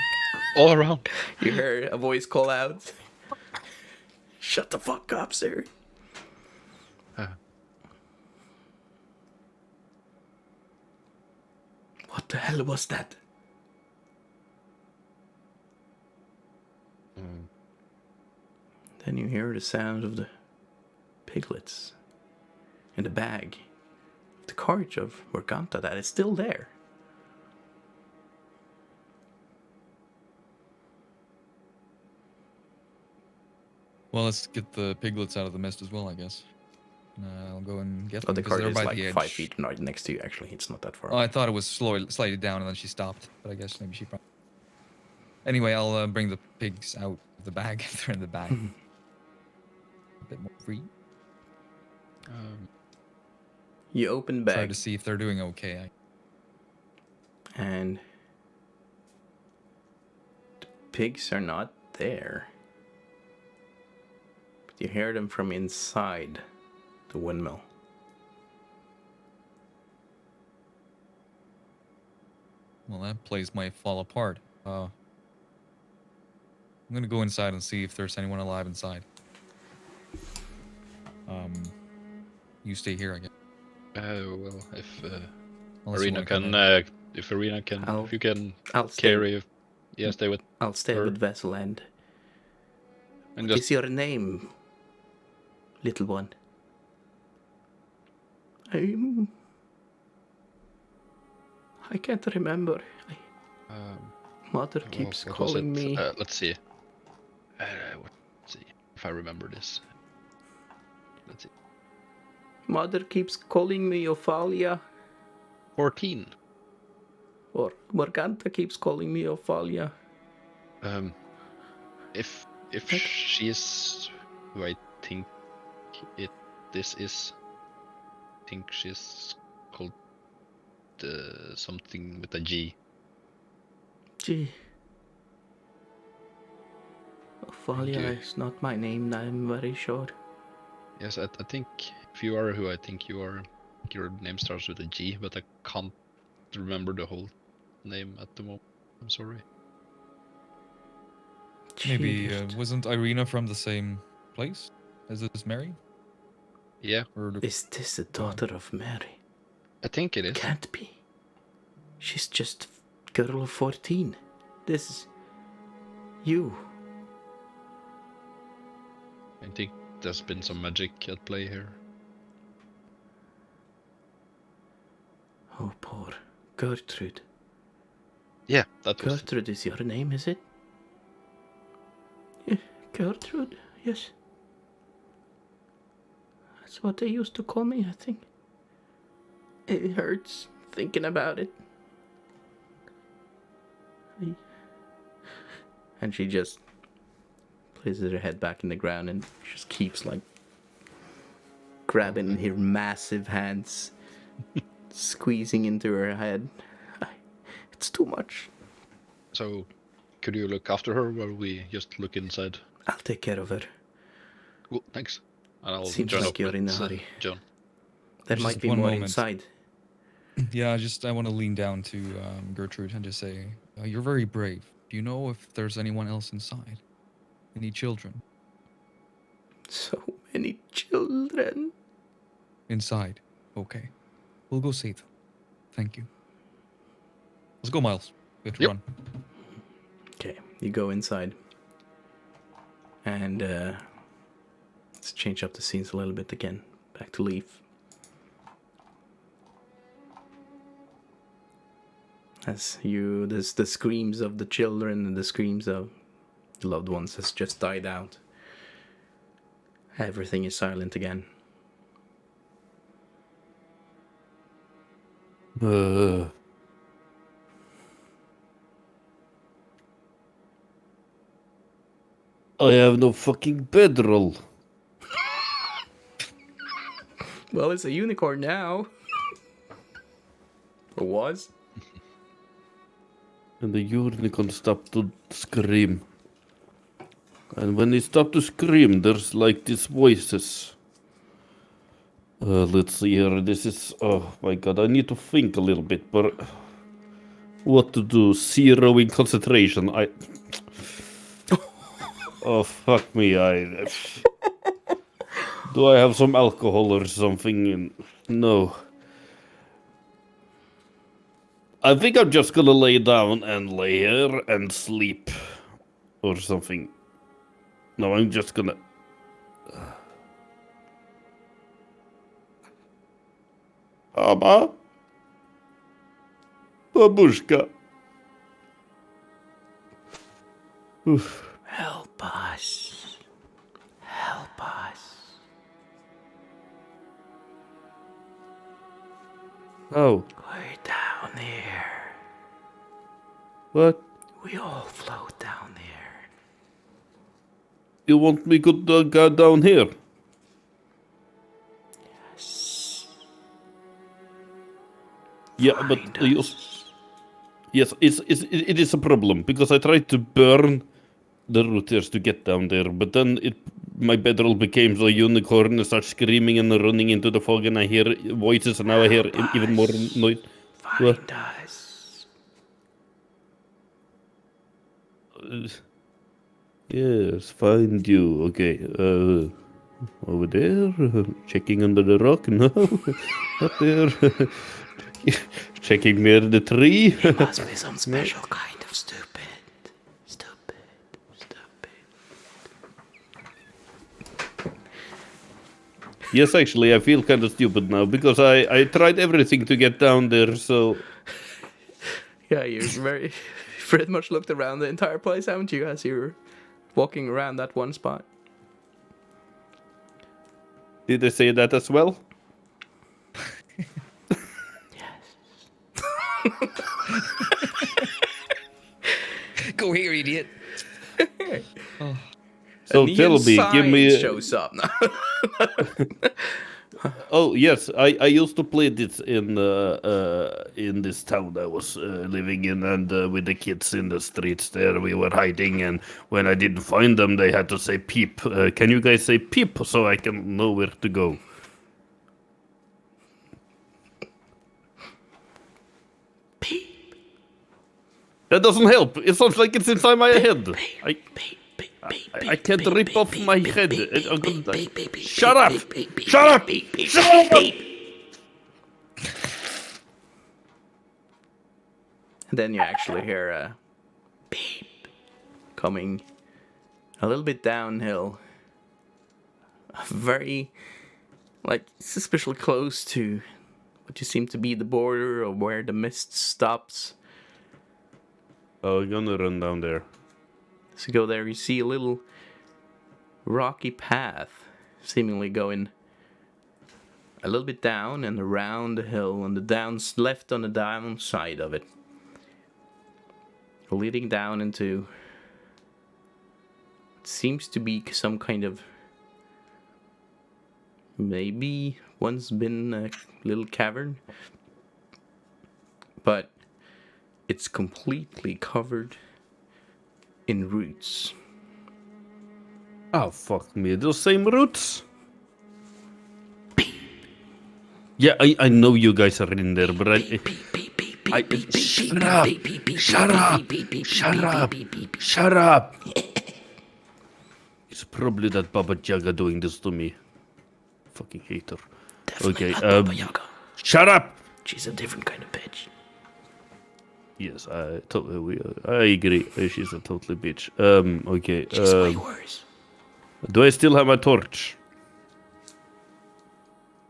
all around. You hear a voice call out. Shut the fuck up, Siri. What the hell was that? Then you hear the sound of the piglets in the bag. The carriage of Morgantha that is still there. Well, let's get the piglets out of the mist as well, I guess. I'll go and get Oh, them, the 'cause they're carriage is by like the edge. 5 feet right next to you, actually. It's not that far. Oh, I thought it was slightly down, and then she stopped. But I guess maybe she probably... Anyway, I'll bring the pigs out of the bag if they're in the bag. A bit more free. You open the Try bag to see if they're doing okay. and the pigs are not there. But you hear them from inside the windmill. Well, that place might fall apart. I'm gonna go inside and see if there's anyone alive inside. You stay here, I guess. Well, if Unless you Arena wanna come can, in. if Arena can, I'll- if you can I'll stay. carry, yeah, stay with. I'll stay Or- with Vessel and And what just is your name, little one? I can't remember. Mother keeps what was calling it? me. Let's see. Let's see if I remember this. Let's see. Mother keeps calling me Ophalia. 14. Or Morgantha keeps calling me Ophalia. If she is who I think this is, I think she's called something with a G. Gee. Ophalia you. is not my name, I'm very sure. Yes, I think if you are who I think you are, your name starts with a G, but I can't remember the whole name at the moment. I'm sorry. Maybe Jeez. wasn't Irina from the same place as this Mary? Yeah, Or Is this the daughter of Mary? I think it is. Can't be. She's just a girl of 14. This is you. I think there's been some magic at play here. Oh, poor Gertrude. Yeah, that was. Gertrude is your name, is it? Yeah, Gertrude, yes. That's what they used to call me, I think. It hurts thinking about it. And she just places her head back in the ground and just keeps like grabbing her massive hands, squeezing into her head. It's too much. So, could you look after her while we just look inside? I'll take care of her. Cool, thanks. And I'll Seems join like up you're in a with hurry. John. There Just might be one more moment. inside. Yeah, I want to lean down to Gertrude and just say, "You're very brave. Do you know if there's anyone else inside? Any children So many children. inside? Okay, we'll go save them. Thank you. Let's go, Miles. We have to Yep. run." Okay, you go inside. And let's change up the scenes a little bit again. Back to Leaf. As there's the screams of the children and the screams of the loved ones has just died out. Everything is silent again. I have no fucking bedroll. Well, it's a unicorn now. Or was? And the unicorn stopped to scream. And when he stopped to scream, there's like these voices. Let's see here. This is... Oh my god, I need to think a little bit, but... What to do? Zeroing concentration. Oh, fuck me. Do I have some alcohol or something? No. I think I'm just gonna lay down and lay here and sleep. Or something. No, I'm just gonna... Mama? Babushka? Oof. Help us. Help us. Oh, We're down here. what? We all float down there. You want me to go down here? Yeah, but Find you... us. Yes, it is a problem, because I tried to burn the routers to get down there, but then my bedroll became a unicorn and started screaming and running into the fog, and I hear voices, and now I hear even more noise. Find us. Yes, find you. Okay, over there, checking under the rock. No, up there, checking near the tree. Must be some special kind of stupid. Yes, actually, I feel kind of stupid now because I tried everything to get down there. So Yeah, you're very pretty much looked around the entire place, haven't you, as you're walking around that one spot? did they say that as well? Go here, idiot. So A tell neon me, give sign me. shows up now. Oh yes, I used to play this in this town I was living in, and with the kids in the streets there, we were hiding, and when I didn't find them, they had to say peep. Can you guys say peep so I can know where to go? Peep, That doesn't help. It sounds like it's inside my head. peep, peep, peep, I can't rip off my head. I'm gonna die. peep, Shut up! peep, Shut up! peep, peep, Shut up! And then you actually hear a beep coming a little bit downhill. Very, like, suspiciously close to what you seem to be the border of where the mist stops. Oh, I'm gonna run down there. As you go there, you see a little rocky path, seemingly going a little bit down and around the hill, on the left on the downside of it, leading down into what seems to be some kind of, maybe once been a little cavern, but it's completely covered in roots. Oh, fuck me. Those same roots? Yeah, I know you guys are in there, but shut up! Shut up! Shut up! Shut up! It's probably that Baba Yaga doing this to me. Fucking hater. Definitely Okay, not Baba Yaga. shut up! She's a different kind of bitch. Yes, I agree. She's a totally bitch. Okay. She's way worse. Do I still have my torch?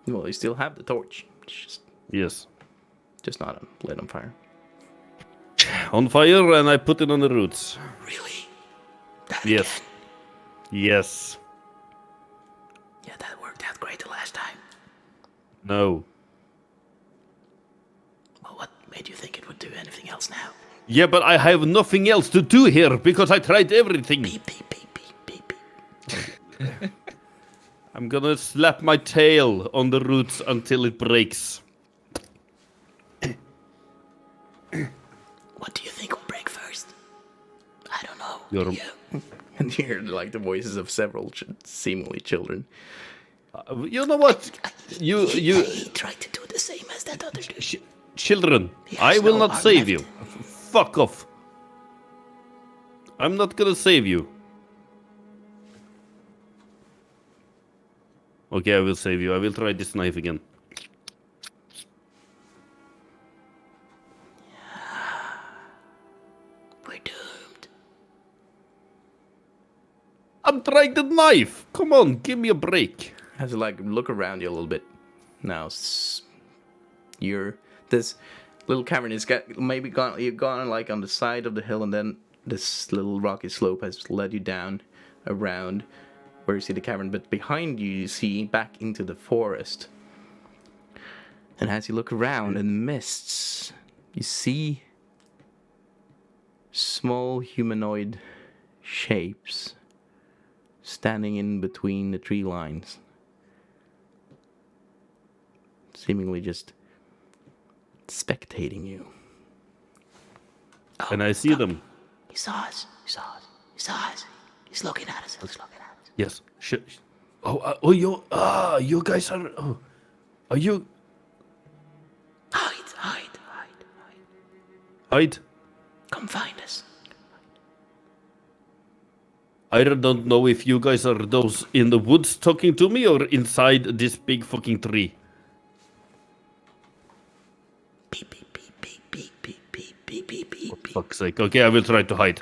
Well, you still have the torch. It's Yes. just not lit on fire. On fire, and I put it on the roots. Really? That Yes. again? Yes. Yeah, that worked out great the last time. No. Well, what made you think it would do anything else now? Yeah, but I have nothing else to do here because I tried everything. Beep, beep, beep, beep, beep, beep. I'm gonna slap my tail on the roots until it breaks. What do you think will break first? I don't know. Your- You. And you hear like the voices of several seemingly children. You know what? You He tried to do the same as that other dude. children, He I has will no not arm save left. you. Fuck off. I'm not gonna save you. Okay, I will save you. I will try this knife again. We're doomed. I'm trying the knife. Come on, give me a break. Has to like look around you a little bit. Now, this little cavern is maybe gone. You've gone like on the side of the hill, and then this little rocky slope has led you down around where you see the cavern. But behind you, you see back into the forest. And as you look around in the mists, you see small humanoid shapes standing in between the tree lines, seemingly just spectating you. And I see them. He saw us. He saw us. He saw us. He's looking at us. He's looking at us. Yes. You guys are. Oh, are you? Hide. Hide. Come find us. I don't know if you guys are those in the woods talking to me or inside this big fucking tree. Beep, beep, beep, beep, beep, beep, beep, beep, beep, beep, beep. Fuck's sake. Okay, I will try to hide.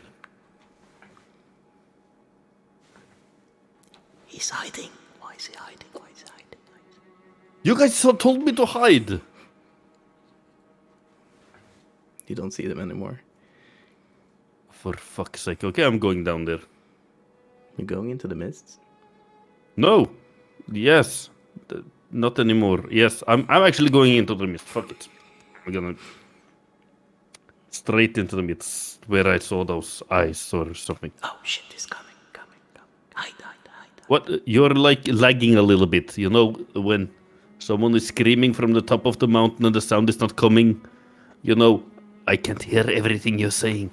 He's hiding. Why is he hiding? Why is he hiding? You guys told me to hide. You don't see them anymore. For fuck's sake. Okay, I'm going down there. You're going into the mists? No. Yes. Not anymore. Yes, I'm actually going into the mist. Fuck it. I'm gonna straight into the mist where I saw those eyes or something. Oh shit, he's coming. Hide. What? You're like lagging a little bit. You know when someone is screaming from the top of the mountain and the sound is not coming. You know, I can't hear everything you're saying.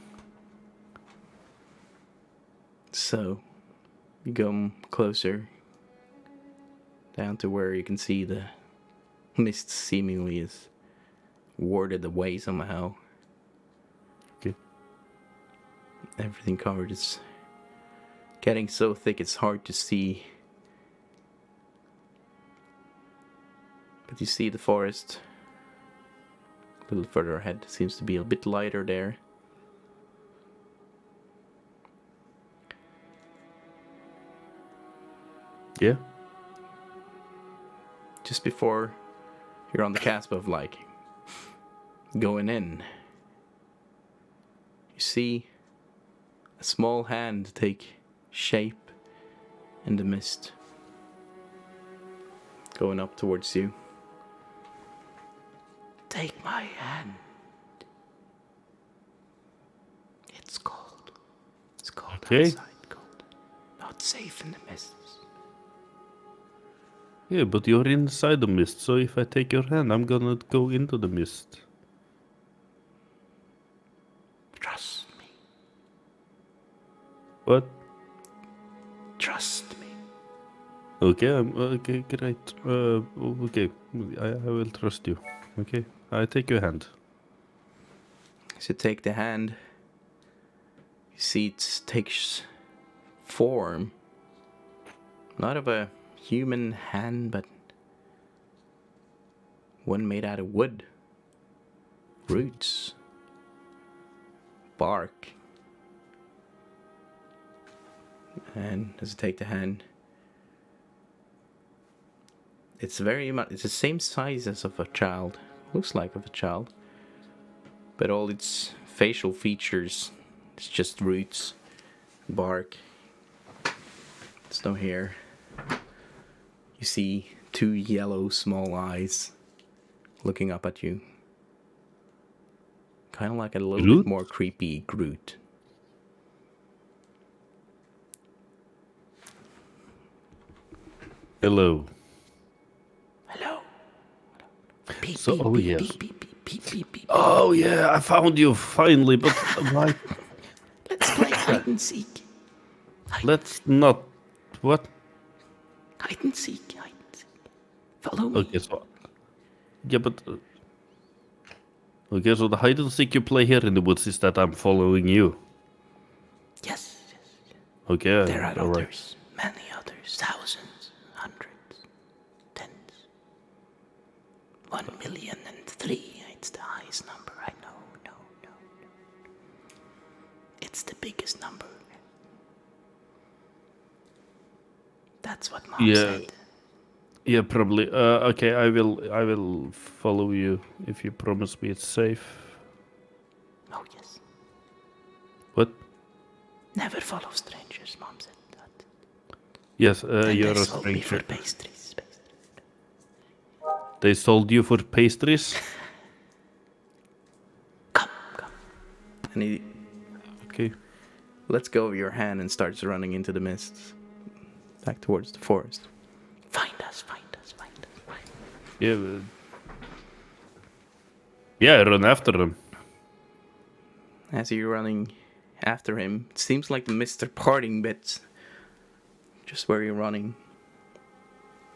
So, you go closer down to where you can see the mist seemingly is warded away somehow. Okay. Everything covered is getting so thick it's hard to see. But you see the forest a little further ahead. Seems to be a bit lighter there. Yeah. Just before you're on the cusp of like going in, you see a small hand take shape in the mist, going up towards you. Take my hand. It's cold. It's cold Okay. outside. Cold. Not safe in the mists. Yeah, but you're inside the mist, so if I take your hand, I'm gonna go into the mist. What? Trust me. Okay, okay, great. Okay, I will trust you. Okay, I take your hand. So take the hand. You see it takes form. Not of a human hand, but one made out of wood. Roots. Bark. And as you take the hand, it's very much, it's the same size as of a child. Looks like of a child. But all its facial features, it's just roots, bark. There's no hair. You see 2 yellow small eyes looking up at you. Kind of like a little Groot? bit more creepy Groot. Hello. Hello. Beep, So, beep, oh beep, yes. beep, beep, beep, beep, beep, beep. Oh yeah, I found you finally, but why? Let's play hide and seek. Let's not. What? Hide and seek. Hide and seek. Follow me. Okay, so. Yeah, but. Okay, so the hide and seek you play here in the woods is that I'm following you. Yes. Okay, There are alright. others. Many others. Thousands. Hundreds. Tens. 1,000,003. It's the highest number. I know. No. It's the biggest number. That's what Mom Yeah. said. Yeah, probably. Okay, I will follow you if you promise me it's safe. Oh, yes. What? Never follow strangers, Mom said that. Yes, And you're they a sold me for stranger. pastries. They sold you for pastries? Come. And he Okay. lets go of your hand and starts running into the mists. Back towards the forest. Find us. Yeah. Yeah, I run after them. As you're running after him, it seems like the mists are parting bits. Just where you're running.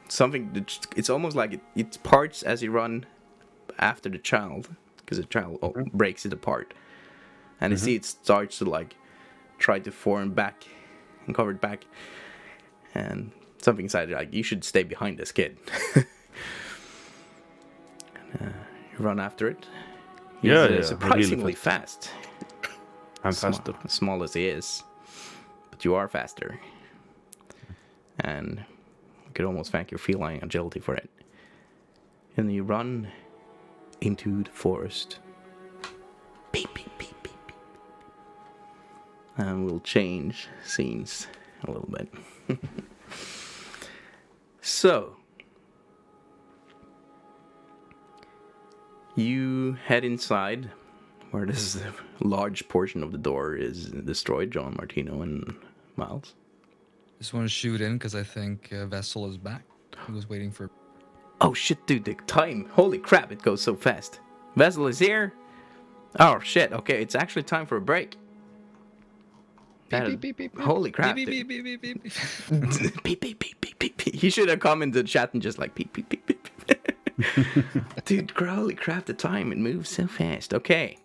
It's almost like it parts as you run after the child. Because the child breaks it apart. And you see it starts to like try to form back and cover it back. And something inside like, you should stay behind this kid. You run after it. He's Yeah, surprisingly really fast. I'm faster. As small as he is. But you are faster. And you could almost thank your feline agility for it. And you run into the forest. Beep, beep, beep, beep, beep. And we'll change scenes a little bit. So, you head inside, where this large portion of the door is destroyed. John, Martino, and Miles. Just want to shoot in because I think Vessel is back. He was waiting for. Oh shit, dude, the time. Holy crap, it goes so fast. Vessel is here. Oh shit, okay, it's actually time for a break. Beep, beep, beep, beep. Holy crap, Beep, dude. beep, beep, beep, beep, beep. Beep, beep, beep, beep, beep, beep. He should have come into the chat and just like beep, beep, beep, beep. Dude, holy crap, the time, it moves so fast. Okay.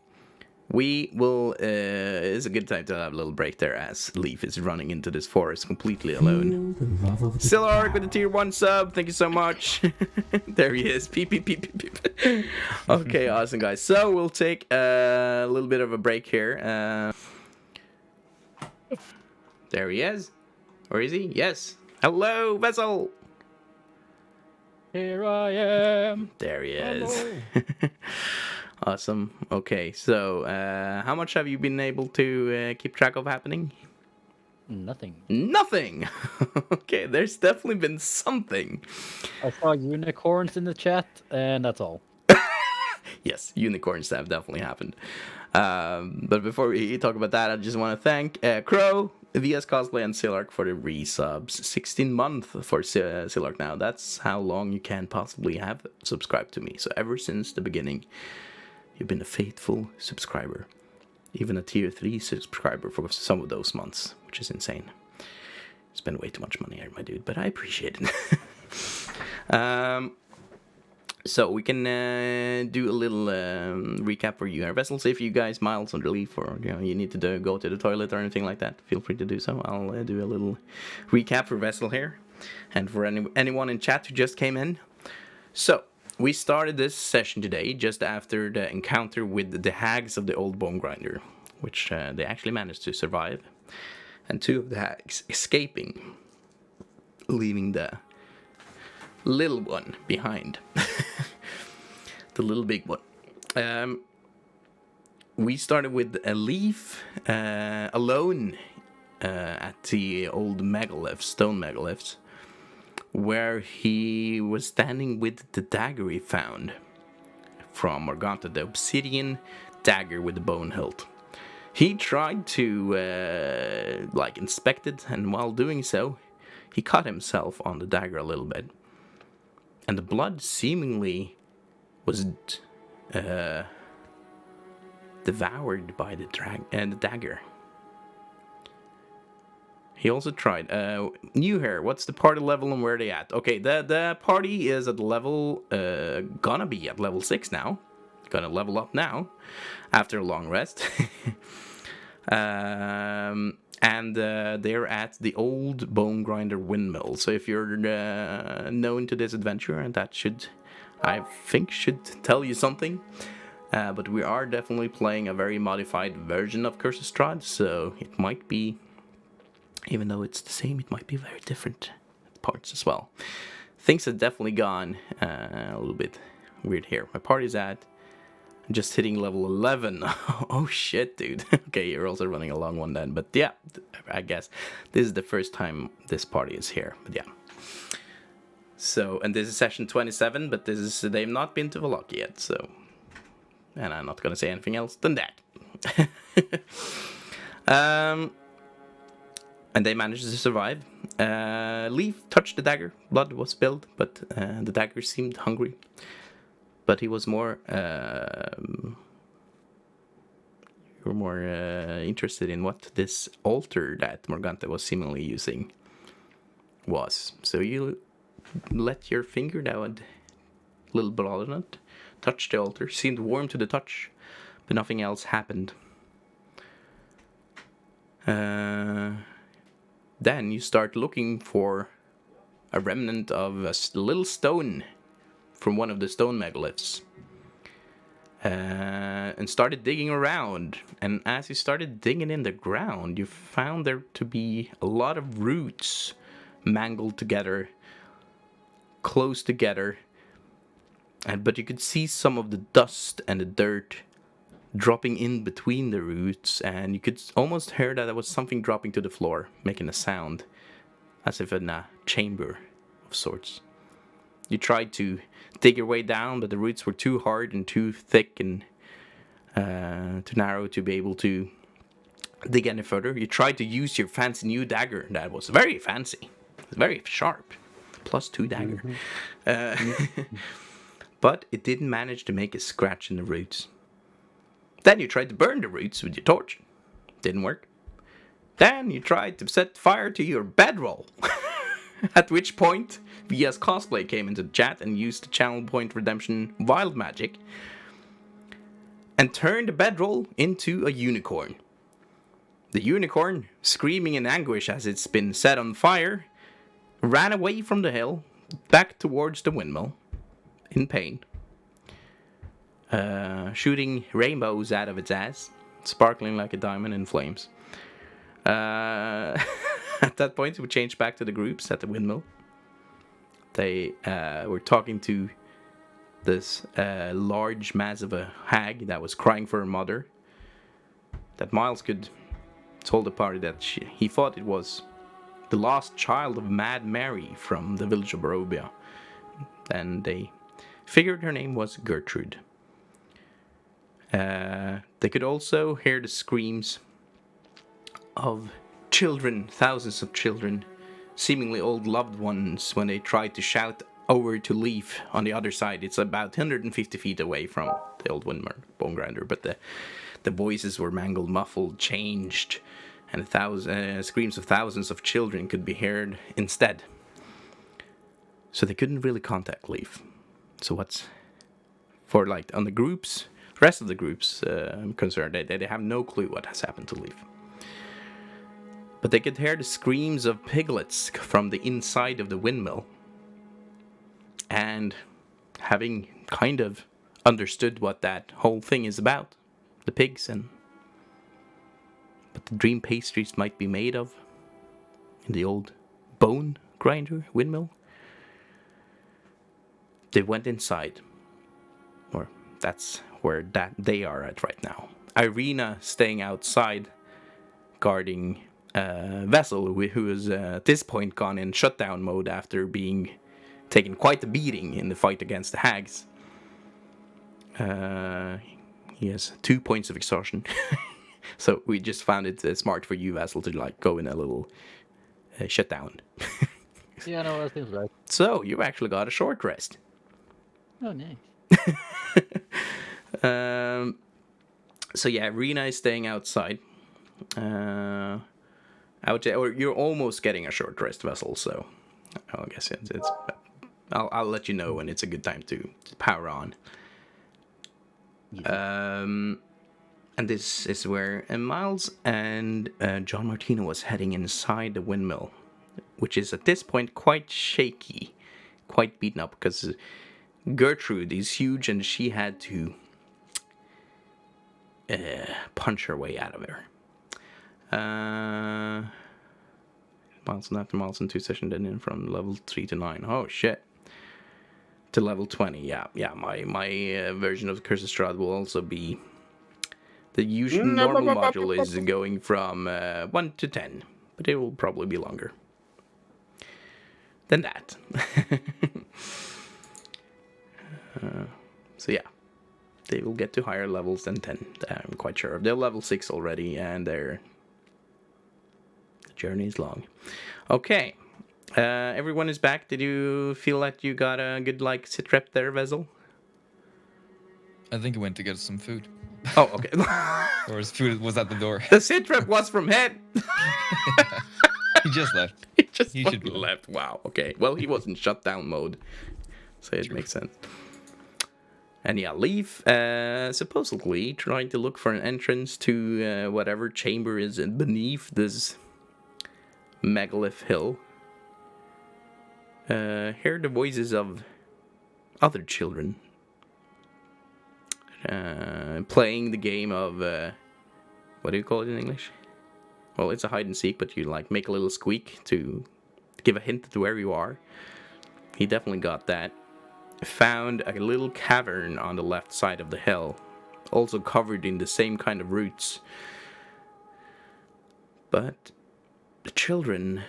We will, it's a good time to have a little break there as Leaf is running into this forest completely alone. Silark with the tier 1 sub, thank you so much. There he is, beep, beep, beep, beep, beep. Okay, awesome guys. So we'll take a little bit of a break here. There he is. Or is he? Yes. Hello, Vessel. Here I am. There he is. Awesome. Okay, so how much have you been able to keep track of happening? Nothing. Nothing! Okay, there's definitely been something. I saw unicorns in the chat, and that's all. Yes, unicorns have definitely happened. But before we talk about that, I just want to thank Crow, VS Cosplay, and Silark for the resubs. 16 months for Silark now. That's how long you can possibly have subscribed to me. So ever since the beginning, you've been a faithful subscriber. even a tier 3 subscriber for some of those months, which is insane. Spend way too much money here, my dude, but I appreciate it. So we can do a little recap for you, our vessels. If you guys miles on relief or you need to go to the toilet or anything like that, feel free to do so. I'll do a little recap for vessel here, and for anyone in chat who just came in. So we started this session today just after the encounter with the hags of the Old Bonegrinder, which they actually managed to survive, and 2 of the hags escaping, leaving the little one behind. The little big one. We started with a Leaf alone at the old megaliths, stone megaliths, where he was standing with the dagger he found from Morgantha, the obsidian dagger with the bone hilt. He tried to inspect it, and while doing so, he cut himself on the dagger a little bit. And the blood seemingly was devoured by the dagger. He also tried. New here, what's the party level and where are they at? Okay, the party is at level, gonna be at level 6 now. Gonna level up now, after a long rest. And they're at the Old Bonegrinder windmill. So if you're known to this adventure, and that should tell you something. But we are definitely playing a very modified version of Curse of Strahd, so it might be, even though it's the same, it might be very different parts as well. Things have definitely gone a little bit weird here. My party's at just hitting level 11. Oh shit, dude. Okay, you're also running a long one then. But yeah, I guess this is the first time this party is here. But yeah. So, and this is session 27, but they've not been to Valoc yet, so. And I'm not gonna say anything else than that. And they managed to survive. Leaf touched the dagger. Blood was spilled, but the dagger seemed hungry. But he was more interested in what this altar that Morgantha was seemingly using was. So you let your finger down, little blood on it, touch the altar, seemed warm to the touch, but nothing else happened. Then you start looking for a remnant of a little stone from one of the stone megaliths, and started digging around. And as you started digging in the ground, you found there to be a lot of roots mangled together, close together, but you could see some of the dust and the dirt dropping in between the roots, and you could almost hear that there was something dropping to the floor, making a sound as if in a chamber of sorts. You tried to dig your way down, but the roots were too hard and too thick and too narrow to be able to dig any further. You tried to use your fancy new dagger that was very fancy, very sharp, +2 dagger. But it didn't manage to make a scratch in the roots. Then you tried to burn the roots with your torch. Didn't work. Then you tried to set fire to your bedroll. At which point, VS Cosplay came into the chat and used the Channel Point Redemption wild magic and turned the bedroll into a unicorn. The unicorn, screaming in anguish as it's been set on fire, ran away from the hill, back towards the windmill, in pain, shooting rainbows out of its ass, sparkling like a diamond in flames. At that point, we changed back to the groups at the windmill. They were talking to this large mass of a hag that was crying for her mother. That Miles could told the party that he thought it was the lost child of Mad Mary from the village of Barovia. And they figured her name was Gertrude. They could also hear the screams of children, thousands of children, seemingly old loved ones, when they tried to shout over to Leaf on the other side. It's about 150 feet away from the old Bonegrinder, but The voices were mangled, muffled, changed, and screams of thousands of children could be heard instead. So they couldn't really contact Leaf. So what's for like on the groups, rest of the groups concerned, they have no clue what has happened to Leaf. But they could hear the screams of piglets from the inside of the windmill. And having kind of understood what that whole thing is about, the pigs and what the dream pastries might be made of in the old Bonegrinder windmill, they went inside. Or that's where they are at right now. Irina staying outside, guarding Vessel, who is at this point gone in shutdown mode after being taken quite a beating in the fight against the hags. He has 2 points of exhaustion. So we just found it smart for you, Vessel, to like go in a little shutdown. Yeah, no, that seems right. So you actually got a short rest. Oh, nice. So yeah, Rena is staying outside. I would say, or you're almost getting a short rest, Vessel. So I guess it's. I'll let you know when it's a good time to power on. And this is where Miles and John Martino was heading inside the windmill, which is at this point quite shaky, quite beaten up because Gertrude is huge and she had to punch her way out of there. Miles and after Miles in 2 sessions, then in from level 3 to 9. Oh shit. To level 20, yeah. My version of Curse of Strahd will also be the usual normal module is going from 1 to 10, but it will probably be longer than that. So yeah, they will get to higher levels than 10. I'm quite sure. They're level 6 already, and the journey is long. Okay. Everyone is back. Did you feel like you got a good sit rep there, Vezel? I think he went to get some food. Oh, okay. Or his food was at the door. The sit rep was from head. He just left. He just He should be left. Wow. Okay. Well, he was in shutdown mode, so it makes sense. And yeah, Leaf supposedly trying to look for an entrance to whatever chamber is beneath this megalith hill. Hear the voices of other children playing the game of what do you call it in English? Well, it's a hide and seek, but you make a little squeak to give a hint to where you are. He definitely got that. Found a little cavern on the left side of the hill, also covered in the same kind of roots. But the children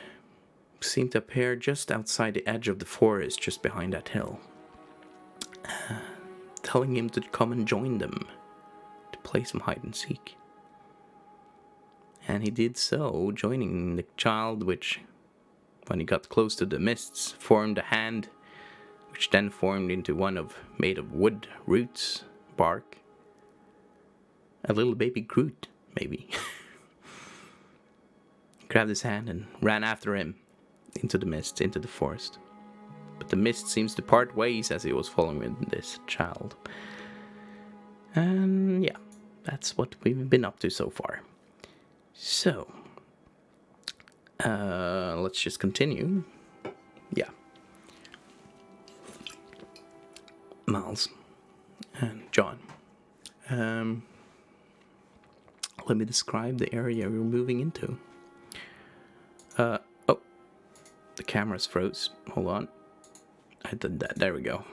seem to appear just outside the edge of the forest, just behind that hill, telling him to come and join them to play some hide and seek. And he did so, joining the child, which, when he got close to the mists, formed a hand, which then formed into one made of wood, roots, bark. A little baby Groot, maybe. Grabbed his hand and ran after him into the mist, into the forest. But the mist seems to part ways as he was following this child. And yeah, that's what we've been up to so far. So, let's just continue. Yeah. Miles and John. Let me describe the area we're moving into. Oh, the camera's froze. Hold on. I did that. There we go.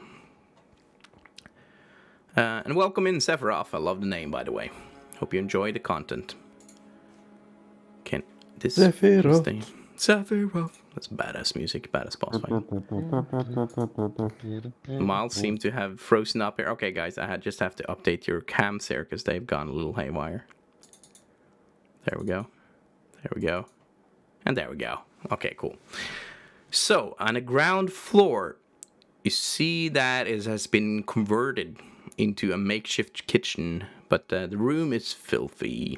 And welcome in, Sephiroth. I love the name, by the way. Hope you enjoy the content. Can this Sephiroth. thing? Sephiroth. That's badass music, badass boss fight. Miles seem to have frozen up here. Okay, guys, I just have to update your cams here because they've gone a little haywire. There we go. There we go. And there we go. Okay, cool. So, on the ground floor, you see that it has been converted into a makeshift kitchen But the room is filthy.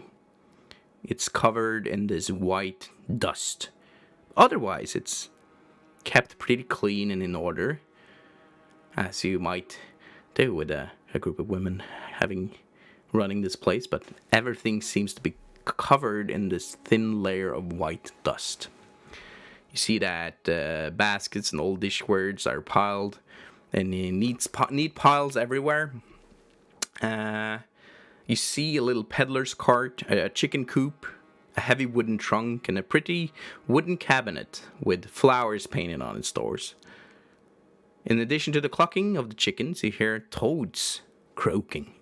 It's covered in this white dust. Otherwise, it's kept pretty clean and in order, as you might do with a group of women running this place. But everything seems to be covered in this thin layer of white dust. You see that baskets and old dishwares are piled in neat piles everywhere. You see a little peddler's cart, a chicken coop, a heavy wooden trunk, and a pretty wooden cabinet with flowers painted on its doors. In addition to the clucking of the chickens, you hear toads croaking.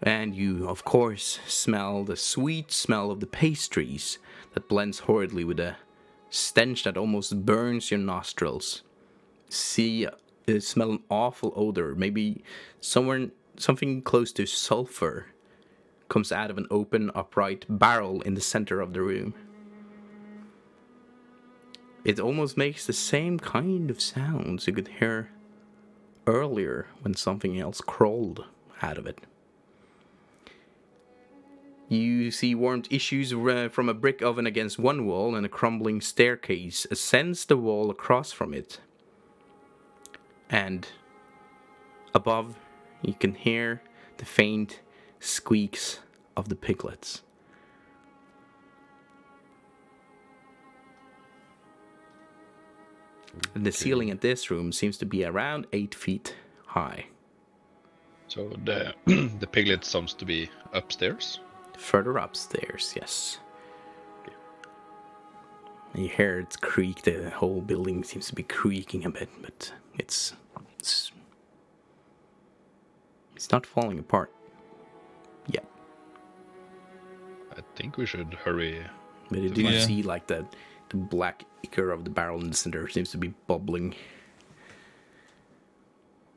And you, of course, smell the sweet smell of the pastries that blends horridly with a stench that almost burns your nostrils. Smell an awful odor, maybe something close to sulfur comes out of an open, upright barrel in the center of the room. It almost makes the same kind of sounds you could hear earlier when something else crawled out of it. You see warmed issues from a brick oven against one wall, and a crumbling staircase ascends the wall across from it. And above, you can hear the faint squeaks of the piglets. And the ceiling at this room seems to be around 8 feet high. So the the piglet seems to be upstairs. Further upstairs, yes. And you hear it creak. The whole building seems to be creaking a bit, but it's not falling apart yet. I think we should hurry. But you do see like the black ichor of the barrel in the center seems to be bubbling.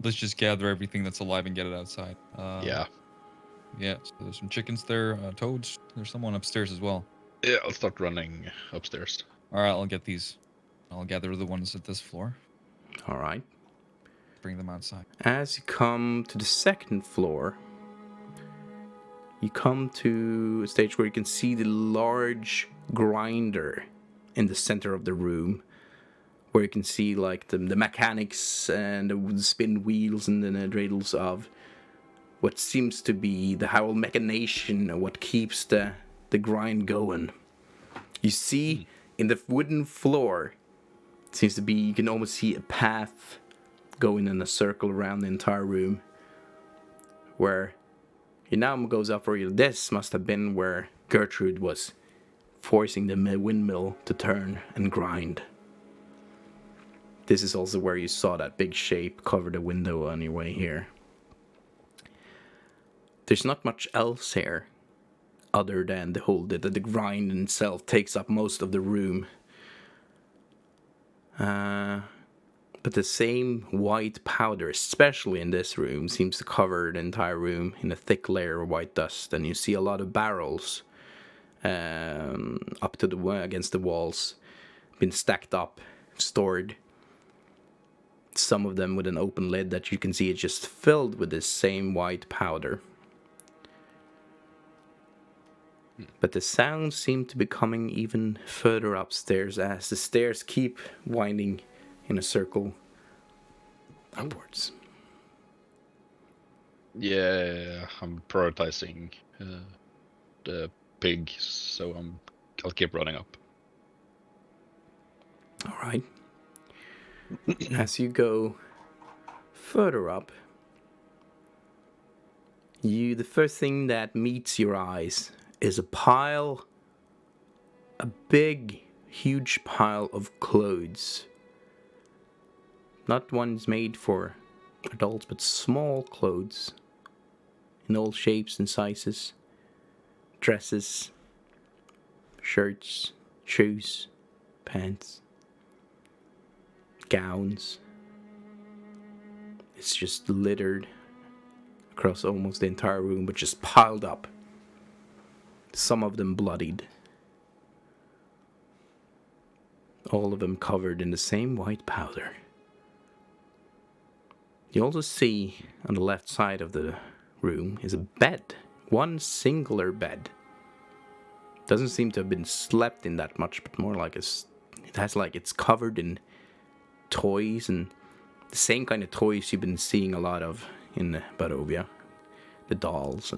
Let's just gather everything that's alive and get it outside. Yeah. Yeah, so there's some chickens there, toads. There's someone upstairs as well. Yeah, I'll start running upstairs. All right, I'll get these. I'll gather the ones at this floor. All right. Bring them outside. As you come to the second floor, you come to a stage where you can see the large grinder in the center of the room, where you can see like the mechanics and the spin wheels and the dreidels of what seems to be the whole machination of what keeps the grind going. You see in the wooden floor, it seems to be, you can almost see a path going in a circle around the entire room, where it now goes up for you. This must have been where Gertrude was forcing the windmill to turn and grind. This is also where you saw that big shape cover the window on your way here. There's not much else here other than the grind itself takes up most of the room. But the same white powder, especially in this room, seems to cover the entire room in a thick layer of white dust. And you see a lot of barrels up to against the walls, been stacked up, stored. Some of them with an open lid that you can see it's just filled with this same white powder. But the sounds seem to be coming even further upstairs as the stairs keep winding in a circle upwards. Yeah, I'm prioritizing the pig, so I'll keep running up. All right. As you go further up, the first thing that meets your eyes is a big, huge pile of clothes. Not ones made for adults, but small clothes in all shapes and sizes. Dresses, shirts, shoes, pants, gowns. It's just littered across almost the entire room, but just piled up. Some of them bloodied. All of them covered in the same white powder. You also see on the left side of the room is a bed. One singular bed. Doesn't seem to have been slept in that much, but more like it has like it's covered in toys and the same kind of toys you've been seeing a lot of in Barovia. The dolls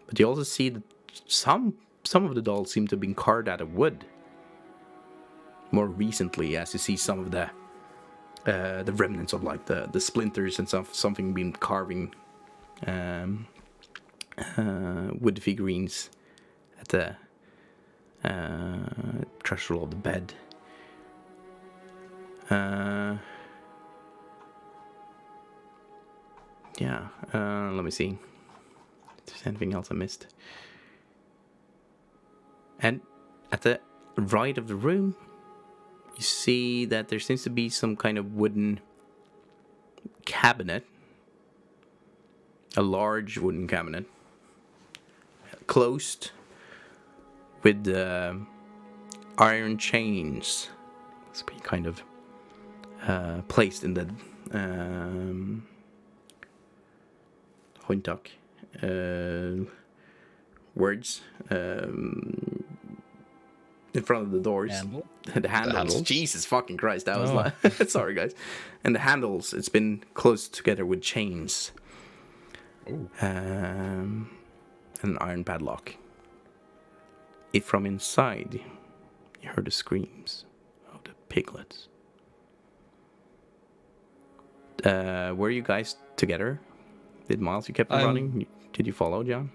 but you also see that some of the dolls seem to have been carved out of wood. More recently, as you see some of the remnants of like the splinters and something been carving wood figurines at the threshold of the bed. Let me see if there's anything else I missed. And at the right of the room, you see that there seems to be some kind of wooden cabinet. A large wooden cabinet. Closed with iron chains. It's been kind of placed in the Hointak words in front of the doors. Handle? The handles. handles. Jesus fucking Christ, that was like sorry guys. And the handles, it's been closed together with chains. And an iron padlock. If from inside you heard the screams of the piglets. Were you guys together? Did Miles, you kept on running? Did you follow, John?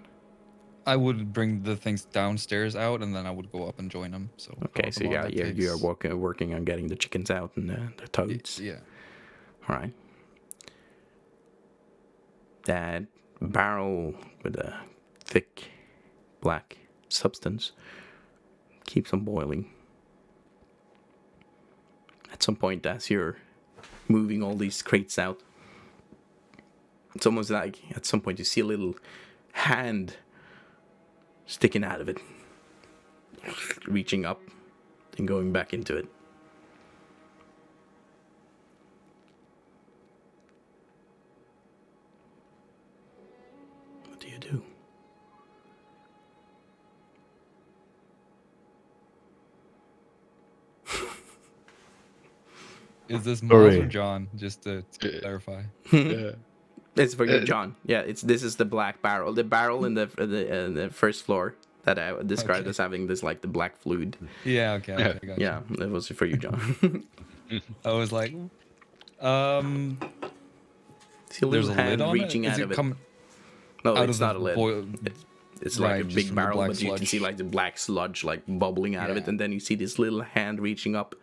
I would bring the things downstairs out, and then I would go up and join them. So Okay, so yeah, you're working on getting the chickens out and the toads. Yeah. All right. That barrel with a thick black substance keeps on boiling. At some point, as you're moving all these crates out, it's almost like at some point you see a little hand sticking out of it, reaching up and going back into it. What do you do? Is this Miles or Sorry. John? Just to clarify. Yeah. It's for you, John. Yeah, this is the black barrel. The barrel in the first floor that I described Okay. as having this like the black fluid. Yeah. Okay. I got Yeah, that was for you, John. I was like, See a there's little a hand lid on reaching it. Is out it of it. coming No, out it's of the not a lid. boil? It's like Right, a just big from the barrel, black but you can sludge. see like the black sludge like bubbling out of it, Yeah. and then you see this little hand reaching up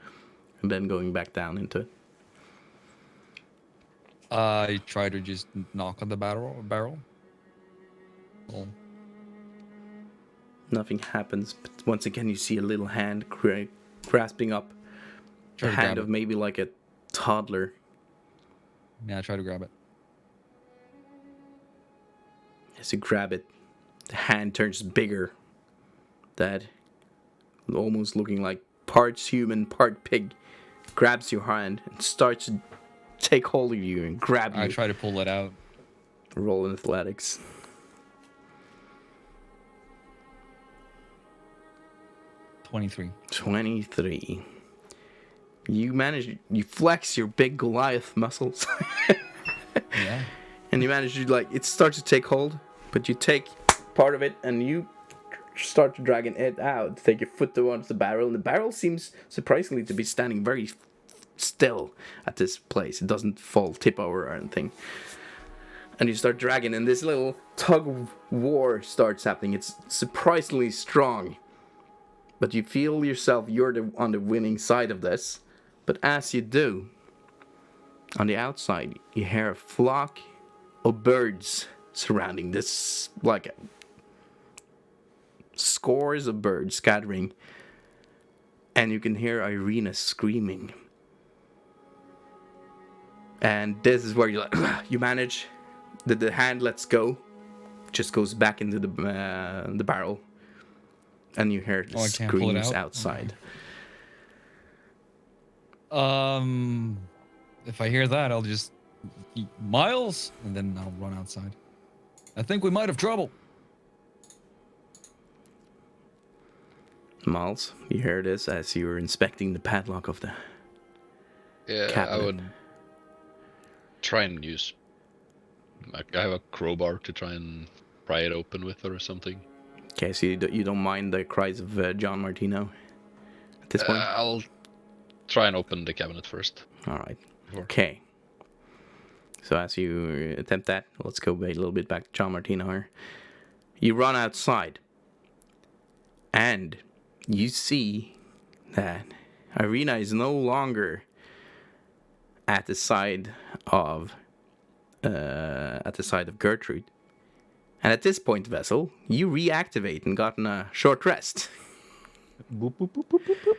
and then going back down into it. I try to just knock on the barrel. Well, Nothing happens, but once again you see a little hand grasping up. The Try to hand grab of it. maybe like a toddler. yeah, I try to grab it. As you grab it, the hand turns bigger. That almost looking like parts human, part pig, grabs your hand and starts to take hold of you and grab you. I try to pull it out. Roll in athletics. 23. You flex your big Goliath muscles. Yeah. And you manage to it starts to take hold, but you take part of it and you start to dragging it out. Take your foot towards the barrel, and the barrel seems surprisingly to be standing very still at this place. It doesn't tip over or anything. And you start dragging, and this little tug of war starts happening. It's surprisingly strong, but you feel yourself you're on the winning side of this. But as you do, on the outside, you hear a flock of birds surrounding this, like scores of birds scattering. And you can hear Irina screaming. And this is where you manage, the hand lets go, just goes back into the barrel. And you hear the I can't pull it screams out? outside. If I hear that, I'll just Miles, and then I'll run outside. I think we might have trouble. Miles, you hear this as you were inspecting the padlock of the Yeah, cabinet. I would try and use. Like, I have a crowbar to try and pry it open with or something. Okay, so you don't mind the cries of John Martino at this point? I'll try and open the cabinet first. All right. Sure. Okay. So as you attempt that, let's go a little bit back to John Martino here. You run outside, and you see that Irina is no longer at the side of Gertrude. And at this point, Vessel, you reactivate and gotten a short rest. Boop, boop, boop, boop, boop, boop.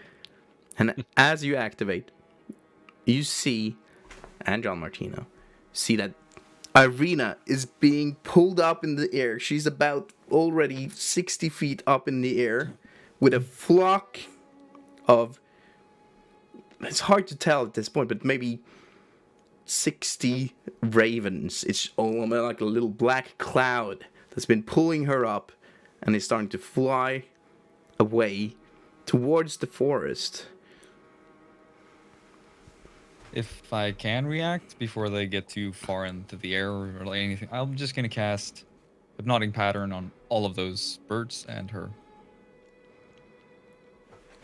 And as you activate, you see, and John Martino, see that Irina is being pulled up in the air. She's about already 60 feet up in the air with a flock of, it's hard to tell at this point, but maybe 60 ravens. It's almost like a little black cloud that's been pulling her up and is starting to fly away towards the forest. If I can react before they get too far into the air or like anything, I'm just gonna cast Hypnotic Pattern on all of those birds and her.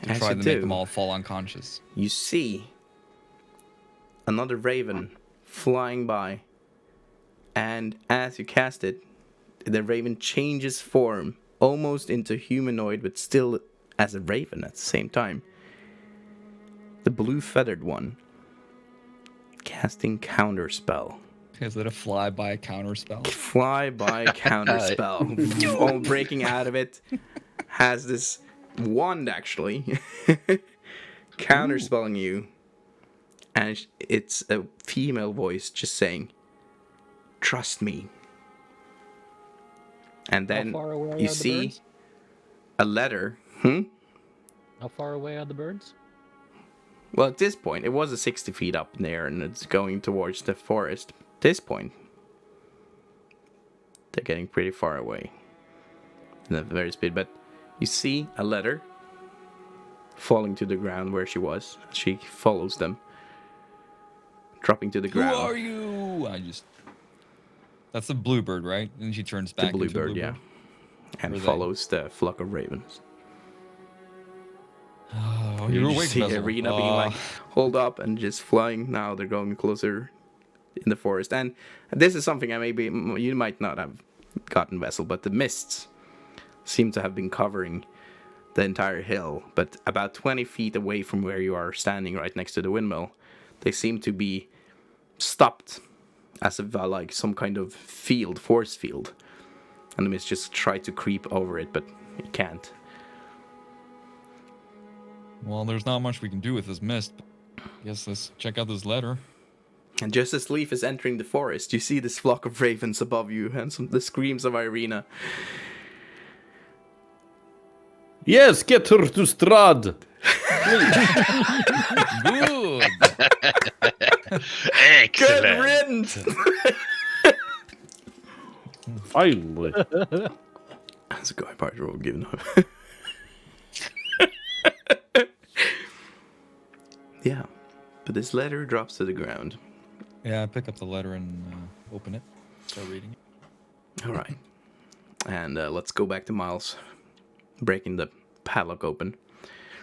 To As try you to do, make them all fall unconscious. you see another raven flying by, and as you cast it, the raven changes form almost into humanoid, but still as a raven at the same time. The blue feathered one casting counterspell. Is it a flyby counterspell? Fly-by counterspell. All breaking out of it. Has this wand, actually. Counterspelling you. And it's a female voice just saying, "Trust me." And then How far away are you the see birds? a letter. How far away are the birds? Well, at this point, it was a 60 feet up in the air, and it's going towards the forest. At this point, they're getting pretty far away. In a very speed, but you see a letter falling to the ground where she was. She follows them, dropping to the Who ground. are you? That's the bluebird, right? And she turns The back into a bluebird, yeah, and Were they? follows the flock of ravens. Oh, You you're just awake, see Basil. Arena being like, hold up, and just flying. Now they're going closer in the forest. And this is something you might not have gotten, Vessel, but the mists seem to have been covering the entire hill. But about 20 feet away from where you are standing right next to the windmill, they seem to be stopped as if like some kind of force field. And the mist just try to creep over it, but it can't. Well, there's not much we can do with this mist. But I guess let's check out this letter. And just as Leaf is entering the forest, you see this flock of ravens above you and the screams of Irina. Yes, get her to Strahd. Good. Good Excellent. riddance! Finally. That's a guy part roll given up. Yeah, but this letter drops to the ground. Yeah, I pick up the letter and open it. Start reading it. All right, and let's go back to Miles, breaking the padlock open.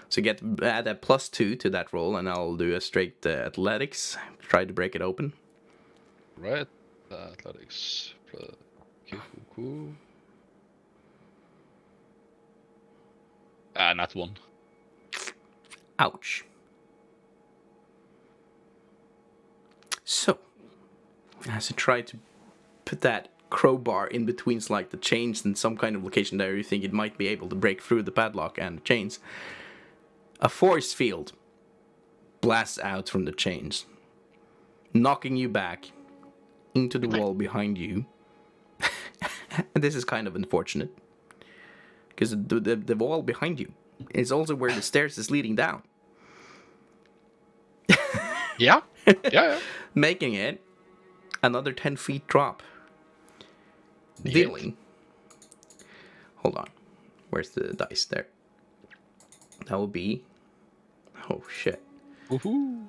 So you add a +2 to that roll, and I'll do a straight athletics. Try to break it open. Right. Athletics. Okay, cool. Not one. Ouch. So, as you try to put that crowbar in between like the chains in some kind of location there you think it might be able to break through the padlock and the chains, a force field blasts out from the chains, knocking you back into the wall behind you. And this is kind of unfortunate, because the wall behind you is also where the stairs is leading down. Yeah. Yeah. Making it another 10 feet drop. dealing. Hold on. Where's the dice there? That will be. Oh shit. Woohoo!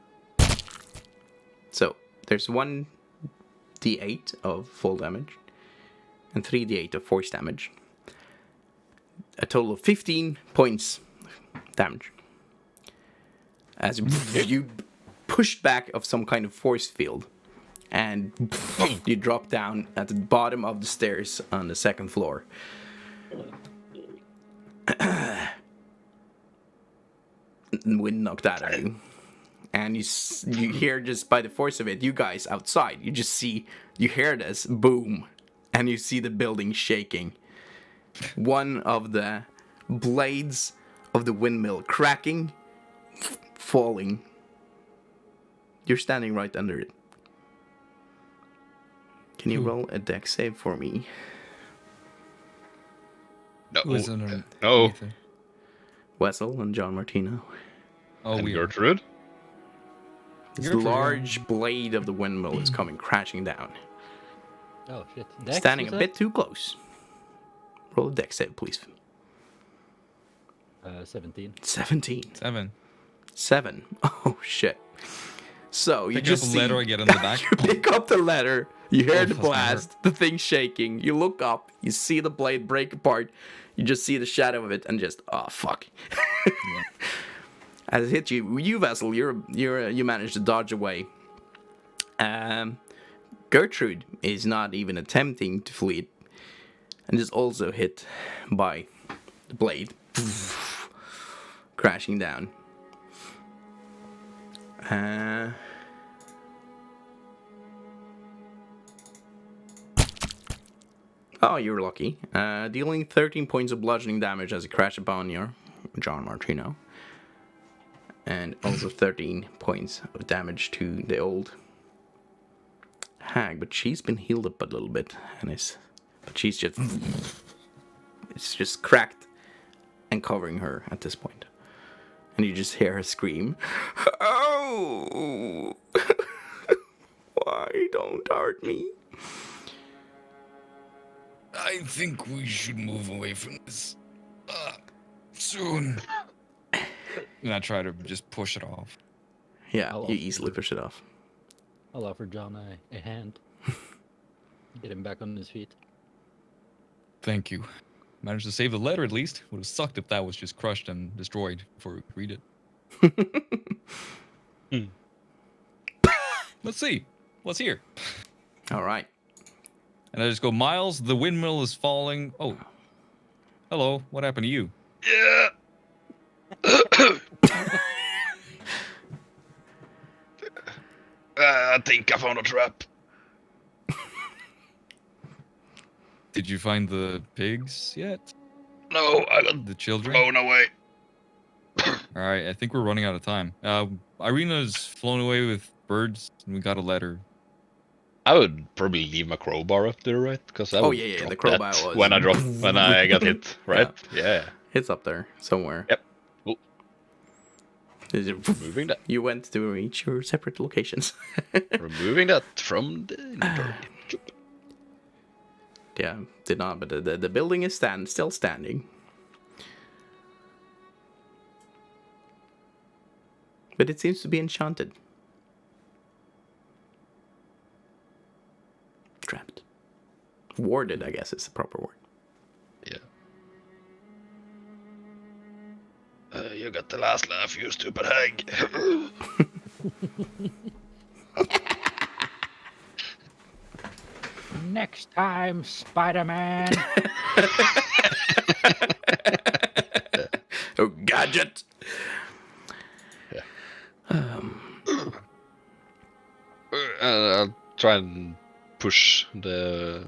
So there's 1d8 of full damage and 3d8 of force damage. A total of 15 points damage. As you pushed back of some kind of force field, and you drop down at the bottom of the stairs on the second floor. Wind knocked out of you. And you hear, just by the force of it, you guys outside, you hear this boom, and you see the building shaking. One of the blades of the windmill cracking, falling. You're standing right under it. Can you roll a dex save for me? No. Who is under- No. underneath it? Wessel and John Martino. Oh, And we Gertrude? This Gertrude, yeah. large blade of the windmill is coming crashing down. Oh shit. Dex, Standing you a said? bit too close. Roll a dex save, please. 17. 17. 7. Oh shit. So you Pick just up a see, letter I get in the back. you pick up the letter, you hear Oh, the that's gonna blast, the thing shaking, you look up, you see the blade break apart, you just see the shadow of it and just, oh fuck. As it hits you Vessel, you manage to dodge away. Gertrude is not even attempting to flee, and is also hit by the blade, crashing down. Oh, you're lucky. Dealing 13 points of bludgeoning damage as it crashed upon your John Martino. And also 13 points of damage to the old hag. But she's been healed up a little bit. But she's just... It's just cracked and covering her at this point. And you just hear her scream. Oh! Why don't hurt me? I think we should move away from this soon. And I try to just push it off. Yeah, I'll you offer easily her- push it off. I'll offer John a hand. Get him back on his feet. Thank you. Managed to save the letter at least. Would have sucked if that was just crushed and destroyed before we could read it. Let's see. What's here? All right. And I just go, Miles, the windmill is falling. Oh. Hello. What happened to you? Yeah. I think I found a trap. Did you find the pigs yet? No, I got The children? blown away. Alright, I think we're running out of time. Irina's flown away with birds, and we got a letter. I would probably leave my crowbar up there, right? Because I Oh, would yeah, drop the crowbar that was- when I got hit, right? Yeah. It's up there somewhere. Yep. Cool. Is it- Removing that. You went to reach your separate locations. Removing that from the inventory. Yeah, did not, but the building is still standing. But it seems to be enchanted. Trapped. Warded, I guess is the proper word. Yeah. You got the last laugh, you stupid hag. Next time, Spider-Man. Oh, gadget! I'll try and push the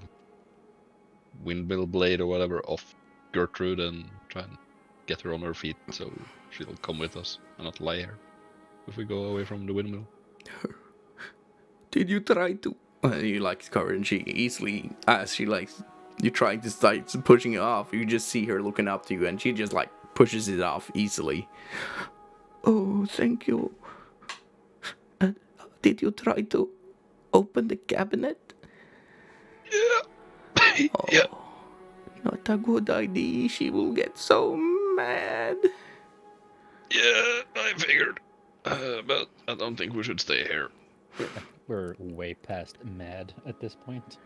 windmill blade or whatever off Gertrude and try and get her on her feet so she'll come with us and not lie here if we go away from the windmill. Did you try to? You like cover, and she easily, as she like, you try to start pushing it off. You just see her looking up to you, and she just like pushes it off easily. Oh, thank you. Did you try to open the cabinet? Yeah. Yeah. Not a good idea. She will get so mad. Yeah, I figured. But I don't think we should stay here. We're way past mad at this point.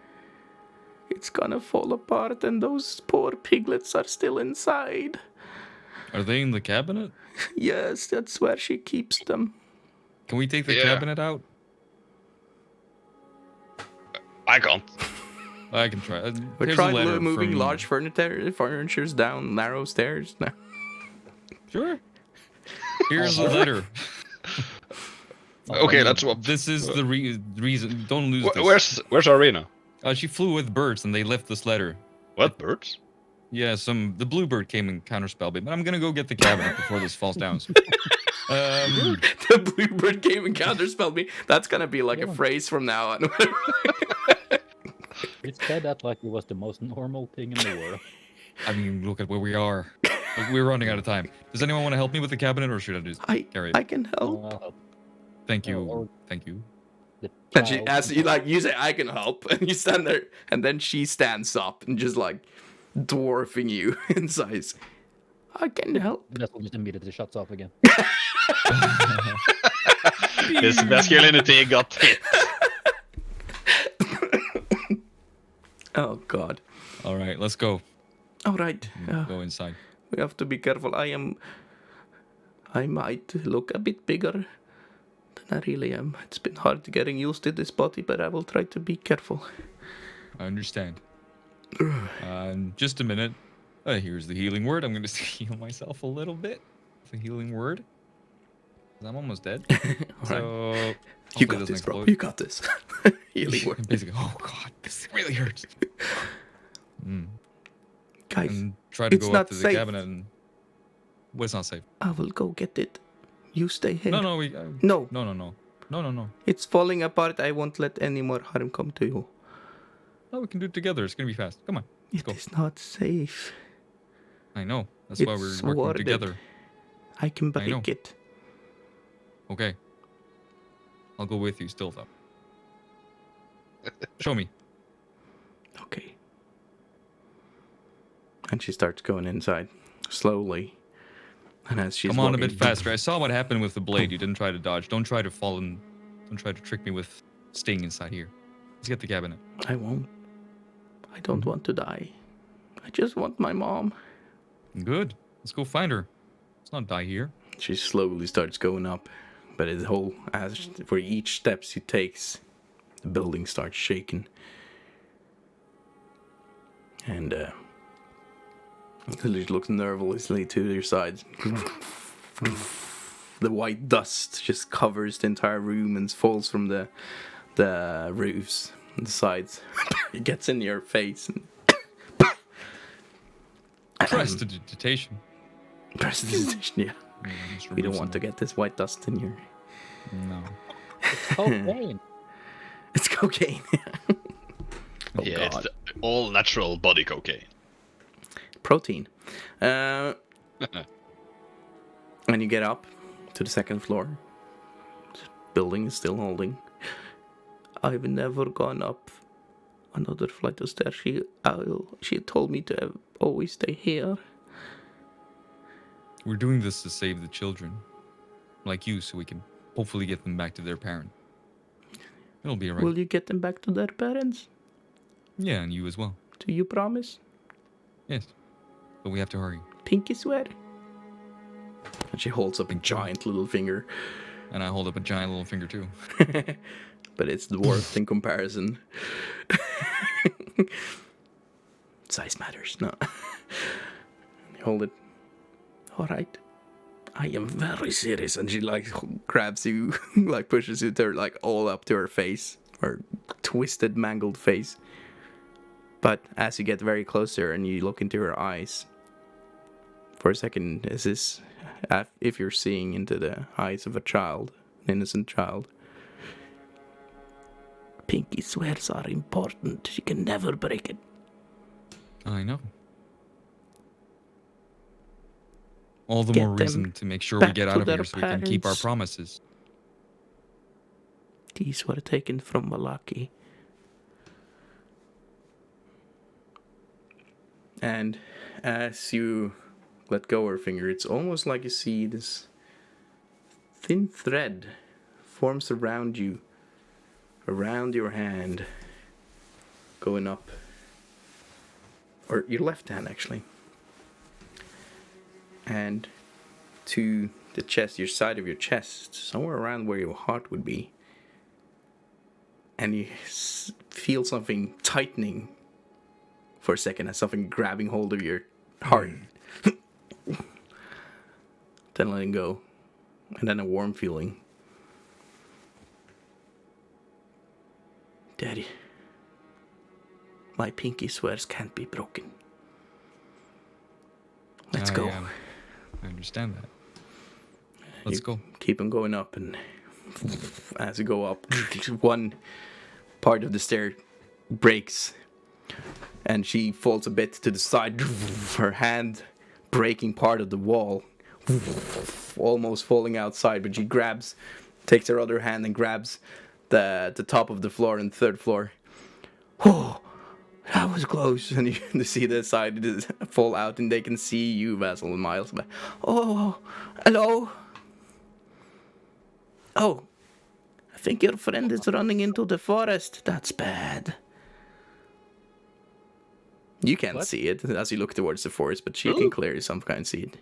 It's gonna fall apart, and those poor piglets are still inside. Are they in the cabinet? Yes, that's where she keeps them. Can we take the Yeah. cabinet out? I can't. I can try. We Here's a tried letter moving from- large furnitures down narrow stairs. No. Sure. Here's a letter. Okay, let's swap. This is the reason. Don't lose this. Where's Arena? She flew with birds, and they left this letter. What birds? Yeah, the bluebird came and counterspelled me, but I'm gonna go get the cabinet before this falls down. The bluebird came and counterspelled me. That's gonna be like a phrase from now on. It said that like it was the most normal thing in the world. I mean, look at where we are. Like, we're running out of time. Does anyone want to help me with the cabinet, or should I just carry it? I can help. Well, Thank you. or- Thank you. the And she, child- as you say, I can help, and you stand there, and then she stands up and just like dwarfing you in size. I can help. Vessel just immediately shuts off again. His masculinity got hit. Oh God. All right, let's go. All right. Go inside. We have to be careful. I might look a bit bigger than I really am. It's been hard getting used to this body, but I will try to be careful. I understand. Just a minute. Here's the healing word. I'm going to heal myself a little bit. The healing word. I'm almost dead. So You hopefully it got doesn't this, bro. explode. You got this. Healing word. Basically, oh god, this really hurts. Guys, And try to it's go not up to the safe. cabinet and. Well, it's not safe. I will go get it. You stay here. No, we. No. No. It's falling apart. I won't let any more harm come to you. No, we can do it together. It's gonna be fast. Come on. It go. is not safe. I know. That's why It's we're working warded. together. I can I know. break it. Okay. I'll go with you still, though. Show me. Okay. And she starts going inside slowly. And as she's Come on a walking- bit faster. I saw what happened with the blade. You didn't try to dodge. Don't try to fall in. Don't try to trick me with staying inside here. Let's get the cabinet. I won't. I don't Mm-hmm. want to die. I just want my mom. Good. Let's go find her. Let's not die here. She slowly starts going up, but as for each step she takes, the building starts shaking, and she looks nervously to your side. The white dust just covers the entire room and falls from the roofs and the sides. It gets in your face. And Prestidigitation. Prestidigitation, yeah. You don't want to get this white dust in your... No. Cocaine. It's cocaine. Oh, Yeah, God. it's the all natural body cocaine. Protein. And you get up to the second floor. The building is still holding. I've never gone up another flight of stairs. She told me to always stay here. We're doing this to save the children. Like you, so we can hopefully get them back to their parent. It'll be alright. Will you get them back to their parents? Yeah, and you as well. Do you promise? Yes. But we have to hurry. Pinky swear. And she holds up a giant little finger. And I hold up a giant little finger too. But it's dwarfed in comparison. Size matters, no. Hold it. All right. I am very serious. And she like grabs you, like pushes you to her, like all up to her face, her twisted, mangled face. But as you get very closer and you look into her eyes, for a second, is this, if you're seeing into the eyes of a child, an innocent child, pinky swears are important. She can never break it. I know. All the Get more them reason to make sure we back get to out of their here so we can keep our parents. promises. These were taken from Malaki. And as you let go her finger, it's almost like you see this thin thread forms around you, around your hand, going up, or your left hand actually, and to the chest, your side of your chest, somewhere around where your heart would be, and you feel something tightening for a second, as something grabbing hold of your heart, then letting go, and then a warm feeling. Daddy, my pinky swears can't be broken. Let's go. Yeah. I understand that. Let's You go. Keep on going up, and as you go up, one part of the stair breaks, and she falls a bit to the side, her hand breaking part of the wall, almost falling outside, but she takes her other hand and grabs the top of the floor and the third floor. Oh, that was close. And you see the side fall out, and they can see you, Vassal and Miles. But, oh, hello. Oh, I think your friend is running into the forest. That's bad. You can't see it as you look towards the forest, but she can clearly some kind see it.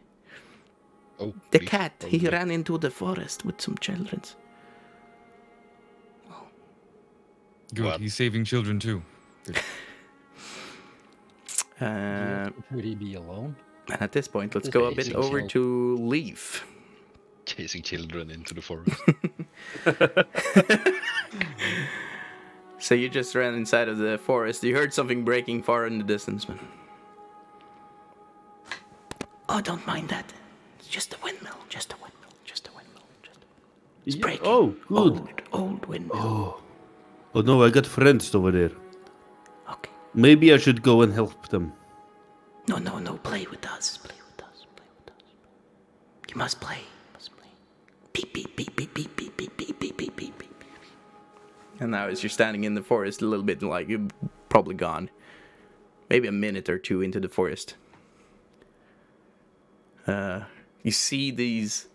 Oh, The please, cat, he probably. ran into the forest with some children. Good. What? He's saving children too. Should he be alone? And at this point, let's Just go a bit chasing over children. to Leaf. Chasing children into the forest. So you just ran inside of the forest. You heard something breaking far in the distance, man. Oh, don't mind that. It's just a windmill. Just a windmill. Just a windmill. Just a windmill. It's breaking. Oh, good. Old windmill. Oh no, I got friends over there. Okay. Maybe I should go and help them. No. Play with us. Play with us. Play with us. You must play. Beep, beep, beep, beep, beep, beep, beep, beep, beep, beep, beep, beep. And now as you're standing in the forest, a little bit like you're probably gone. Maybe a minute or two into the forest. You see these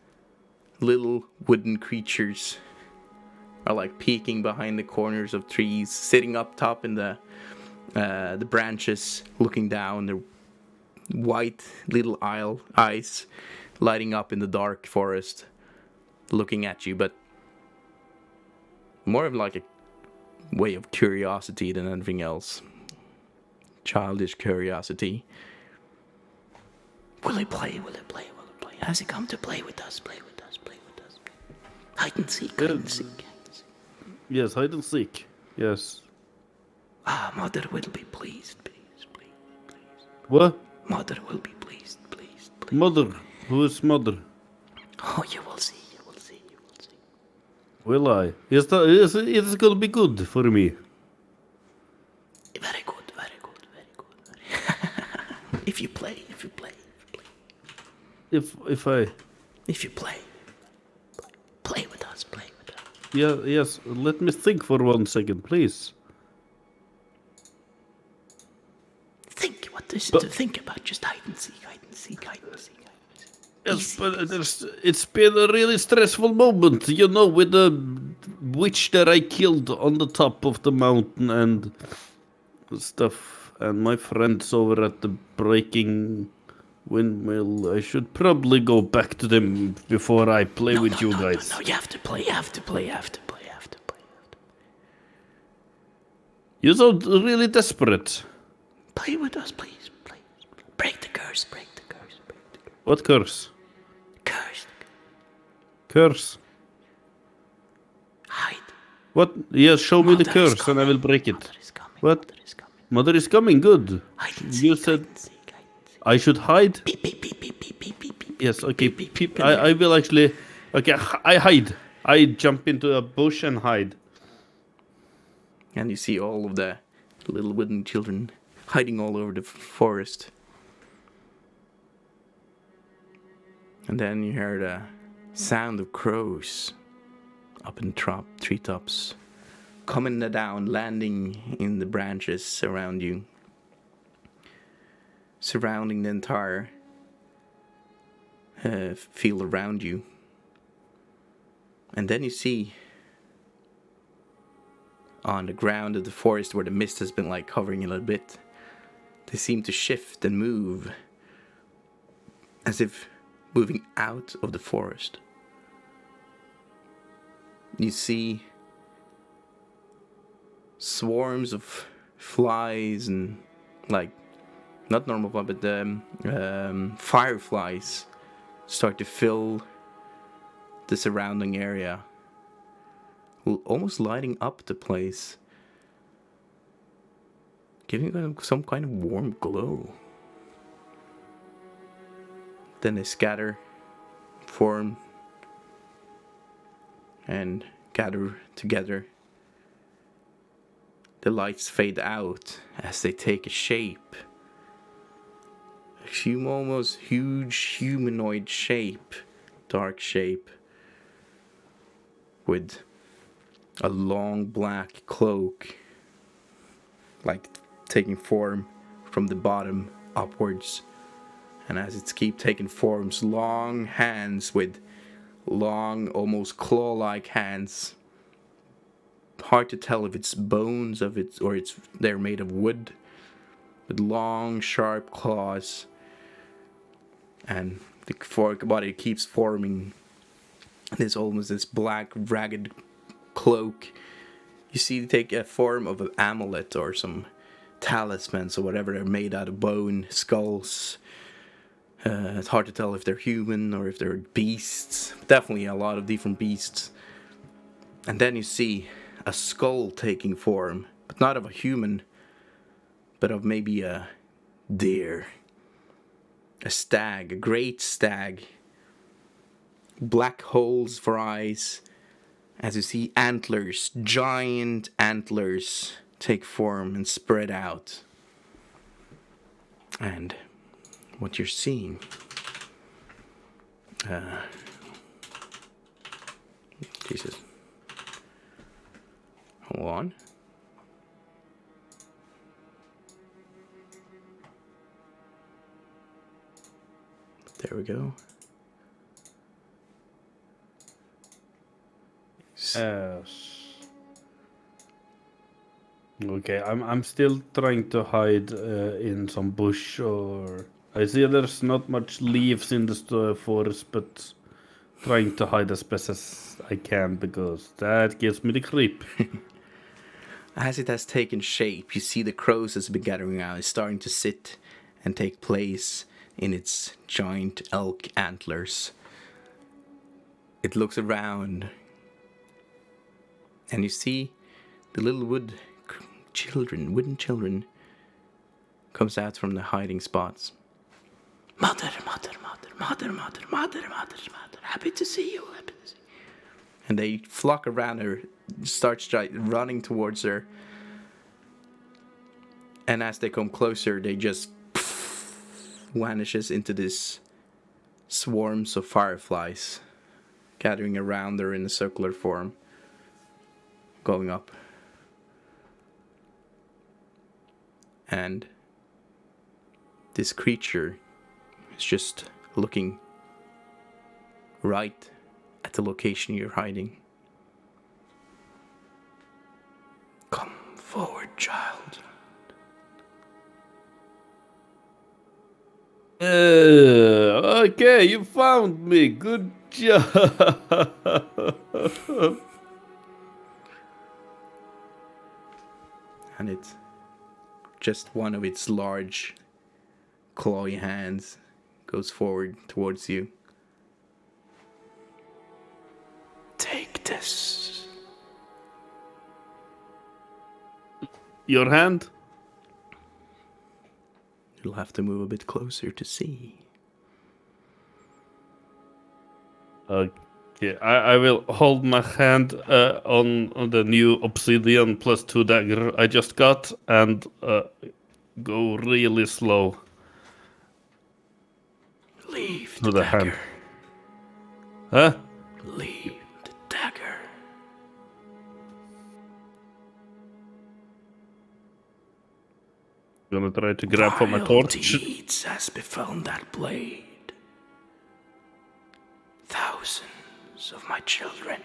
little wooden creatures are like peeking behind the corners of trees, sitting up top in the branches, looking down. Their white little eyes lighting up in the dark forest, looking at you, but more of like a way of curiosity than anything else. Childish curiosity. Will he play? Will he play? Will he play? Has he come to play with us? Play with us. Play with us. Hide and seek. Hide and seek. Hide and seek. Yes, hide and seek. Yes. Ah, Mother will be pleased. Please. What? Mother will be pleased. Please. Mother. Who is mother? Oh, you will see. Will I? It's gonna be good for me. Very good. If you play. If If you play with us. yeah, yes. Let me think for 1 second, please. Think what there's to think about. Just hide and seek. Yes, but it's been a really stressful moment, you know, with the witch that I killed on the top of the mountain and stuff, and my friends over at the breaking windmill. I should probably go back to them before I play with you guys. No, you have to play. You sound really desperate. Play with us, please. Break the curse. What curse? Curse. Curse? Hide. What? Yes, show me the Mother is curse and I will break it. Mother is coming. What? Mother is coming. Mother is coming, good. Hide and You seek. said I should hide? Beep, beep, beep, beep, beep, beep, beep, beep. Yes, okay. Beep, beep, beep. I will actually... Okay, I hide. I jump into a bush and hide. And you see all of the little wooden children hiding all over the forest. And then you hear the sound of crows up in treetops, coming down, landing in the branches around you. surrounding the entire field around you. And then you see on the ground of the forest where the mist has been like covering a little bit, they seem to shift and move as if moving out of the forest. You see swarms of flies and like not normal flies, but fireflies start to fill the surrounding area, almost lighting up the place, giving them some kind of warm glow. Then they scatter, form, and gather together. The lights fade out as they take a shape. A almost huge humanoid shape, dark shape, with a long black cloak, like taking form from the bottom upwards. And as it keeps taking forms, long hands with long, almost claw-like hands. Hard to tell if it's bones of it or they're made of wood, with long, sharp claws. And the body keeps forming. There's almost this black, ragged cloak. You see, they take a form of an amulet or some talismans or whatever. They're made out of bone, skulls. It's hard to tell if they're human or if they're beasts. Definitely a lot of different beasts. And then you see a skull taking form, but not of a human, but of maybe a deer. A stag, a great stag. Black holes for eyes. As you see antlers, giant antlers take form and spread out. And what you're seeing, Jesus, hold on. There we go. Yes. Okay, I'm still trying to hide in some bush, or I see there's not much leaves in the forest, but trying to hide as best as I can because that gives me the creep. As it has taken shape, you see the crows has been gathering around. It's starting to sit and take place in its giant elk antlers. It looks around, and you see the little wooden children, comes out from the hiding spots. Mother, happy to see you, And they flock around her, start running towards her. And as they come closer, they just vanishes into this swarms of fireflies gathering around her in a circular form, going up. And this creature is just looking right at the location you're hiding. Come forward, child. Okay, you found me. Good job. And it's just one of its large clawy hands goes forward towards you. Take this. Your hand? You'll have to move a bit closer to see. Okay, I will hold my hand on the new obsidian +2 dagger I just got and go really slow. Leave To the the hand. dagger. Huh? Leave the dagger. Gonna try to grab for my Vile torch. deeds has befallen that blade. Thousands of my children.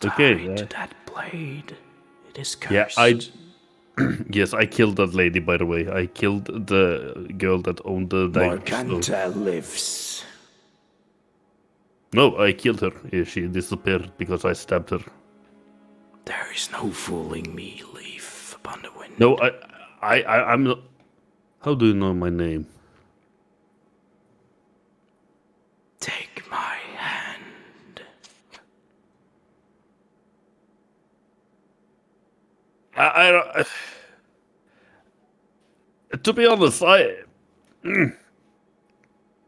Okay, Tied to that blade. It is Yeah, cursed. Yes, I killed that lady, by the way. I killed the girl that owned the diamond store. Morgantha lives. No, I killed her. She disappeared because I stabbed her. There is no fooling me, leaf upon the wind. No, I'm not. How do you know my name? Take my hand. I to be honest,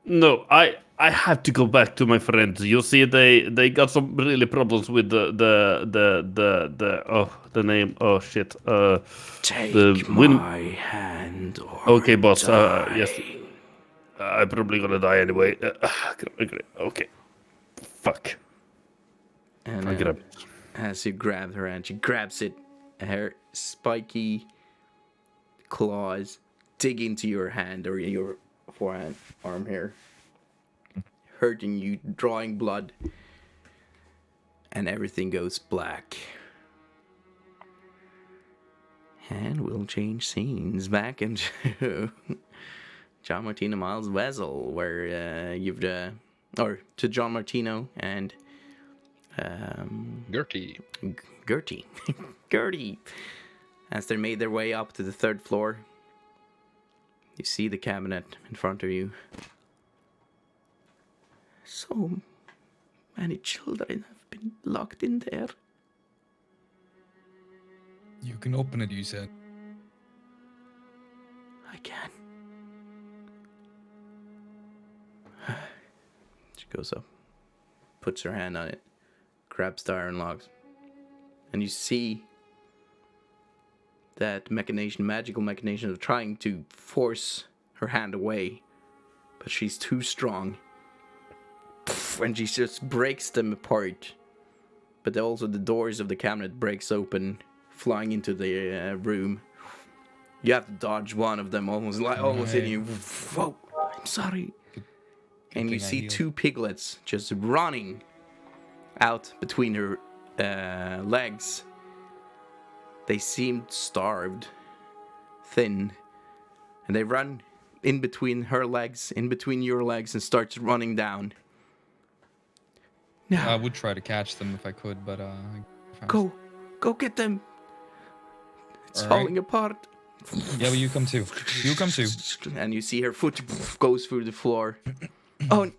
no, I have to go back to my friends. You see, they got some really problems with the name. Oh shit. Take The wind. my hand or Okay, boss. die. Yes. I'm probably gonna die anyway. Okay. Fuck. And I grab it. as you grab her hand, she grabs it. Her spiky claws dig into your hand or your forehand arm here, hurting you, drawing blood, and everything goes black. And we'll change scenes back into John Martino Miles' Vessel, where or to John Martino and Gertie. Gertie. Gertie. As they made their way up to the third floor, you see the cabinet in front of you. So many children have been locked in there. You can open it, you said. I can. She goes up, puts her hand on it, grabs the iron logs, and you see that magical machination of trying to force her hand away, but she's too strong. And she just breaks them apart. But also the doors of the cabinet breaks open, flying into the room. You have to dodge one of them, almost hitting you. Whoa, I'm sorry. And you thing I see healed. 2 piglets just running out between her legs. They seemed starved, thin, and they run in between her legs, in between your legs, and starts running down. I Now, would try to catch them if I could, but go get them. It's All falling right. apart. Yeah, but you come too. You come too. And you see her foot goes through the floor. Oh,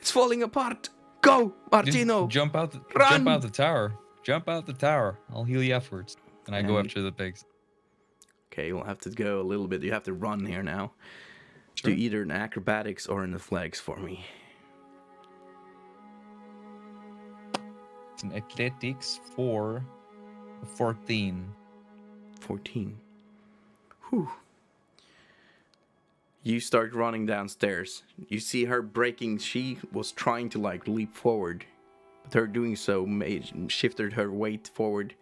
it's falling apart. Go, Martino. Jump out the tower. Jump out the tower. I'll heal you afterwards. And I go And- after the pigs. Okay, we'll have to go a little bit. You have to run here now. Sure. Do either an acrobatics or an athletics for me. It's an athletics for 14. 14. Whew. You start running downstairs. You see her breaking. She was trying to leap forward, but her doing so shifted her weight forward,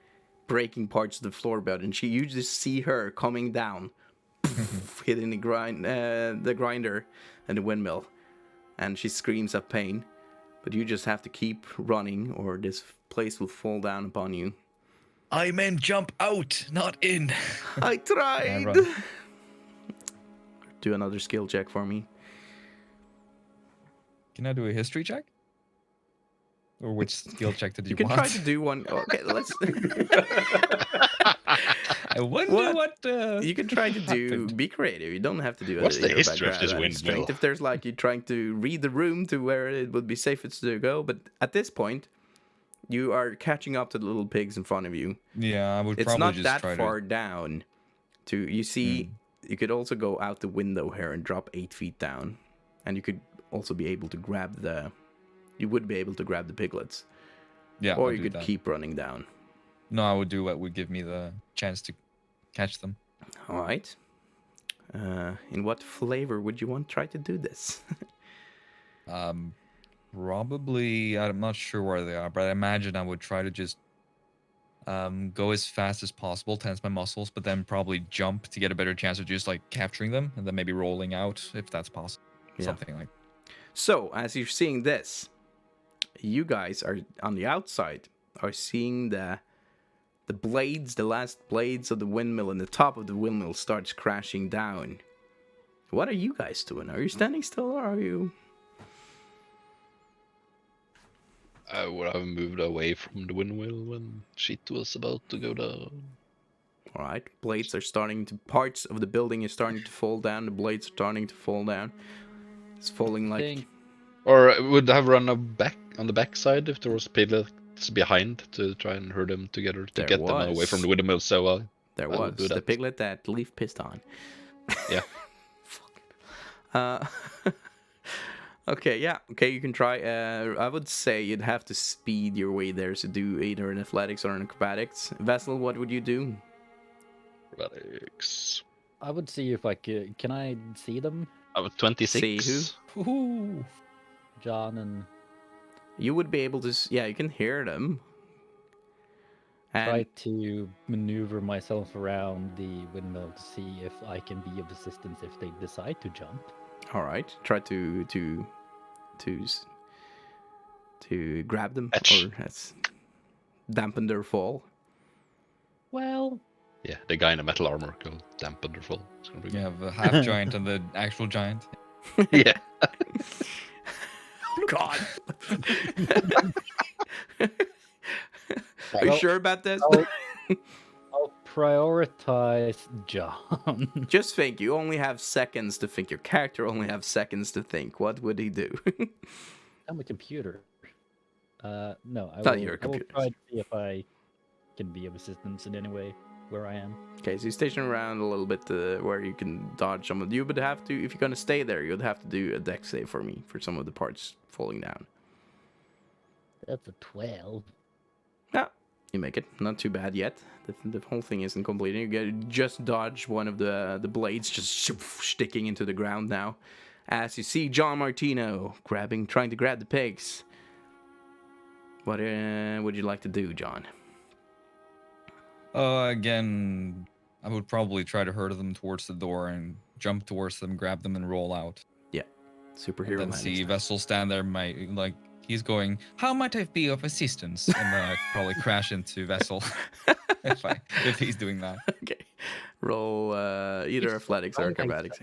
breaking parts of the floorboard. And you just see her coming down, hitting the grinder and the windmill, and she screams of pain. But you just have to keep running, or this place will fall down upon you. I meant jump out, not in. I tried. run. Do another skill check for me. Can I do a history check? Or which skill check did you, You can want? try to do one. Okay, let's. I wonder what You can try to do. happened. Be creative. You don't have to do. What's the your history of background this and windmill? strength. If there's you're trying to read the room to where it would be safest to go, but at this point, you are catching up to the little pigs in front of you. Yeah, I would It's probably not just that try far to. down. You see, you could also go out the window here and drop 8 feet down, and you could also be able to grab the. You would be able to grab the piglets, Yeah, or I'll you do could that. keep running down. No, I would do what would give me the chance to catch them. All right. In what flavor would you want to try to do this? Probably, I'm not sure where they are, but I imagine I would try to just go as fast as possible, tense my muscles, but then probably jump to get a better chance of just like capturing them, and then maybe rolling out if that's possible. Yeah. Something like. So, as you're seeing this, you guys are on the outside are seeing the blades, the last blades of the windmill, and the top of the windmill starts crashing down. What are you guys doing? Are you standing still, or are you? I would have moved away from the windmill when shit was about to go down. All right, blades are starting to. Parts of the building is starting to fall down. The blades are starting to fall down. It's falling like. Think Or I would have run back on the backside if there was piglets behind to try and herd them together to There get them away was. from the windmill. So There I would was do the that. piglet that Leaf pissed on. Yeah. Okay, yeah. Okay, you can try. I would say you'd have to speed your way there, so do either an athletics or an acrobatics. Vessel, what would you do? Acrobatics. I would see if I could. Can I see them, I was 26. See who? Ooh. John and You would be able to. Yeah, you can hear them. And try to maneuver myself around the windmill to see if I can be of assistance if they decide to jump? all right, try to grab them Fetch. or that's dampen their fall. Well, Yeah, the guy in the metal armor will dampen their fall. It's gonna be You have the half giant and the actual giant. yeah. God. Are you Well, sure about this? I'll prioritize John. Just think, you only have seconds to think. Your character only have seconds to think. What would he do? I'm a computer. No, I Thought will, you were a I will computer. try to see if I can be of assistance in any way where I am. Okay, so you station around a little bit where you can dodge some of. You would have to, if you're gonna stay there, you'd have to do a dex save for me for some of the parts falling down. That's a 12. Yeah, you make it. Not too bad yet. The whole thing isn't completed. You just dodge one of the blades, just sticking into the ground now. As you see John Martino trying to grab the pigs. What would you like to do, John? Again, I would probably try to herd them towards the door and jump towards them, grab them, and roll out. Superhero And then man. see Vessel stand there, like he's going, "How might I be of assistance?" And then I'd probably crash into Vessel if he's doing that. Okay. Roll either athletics or I think acrobatics.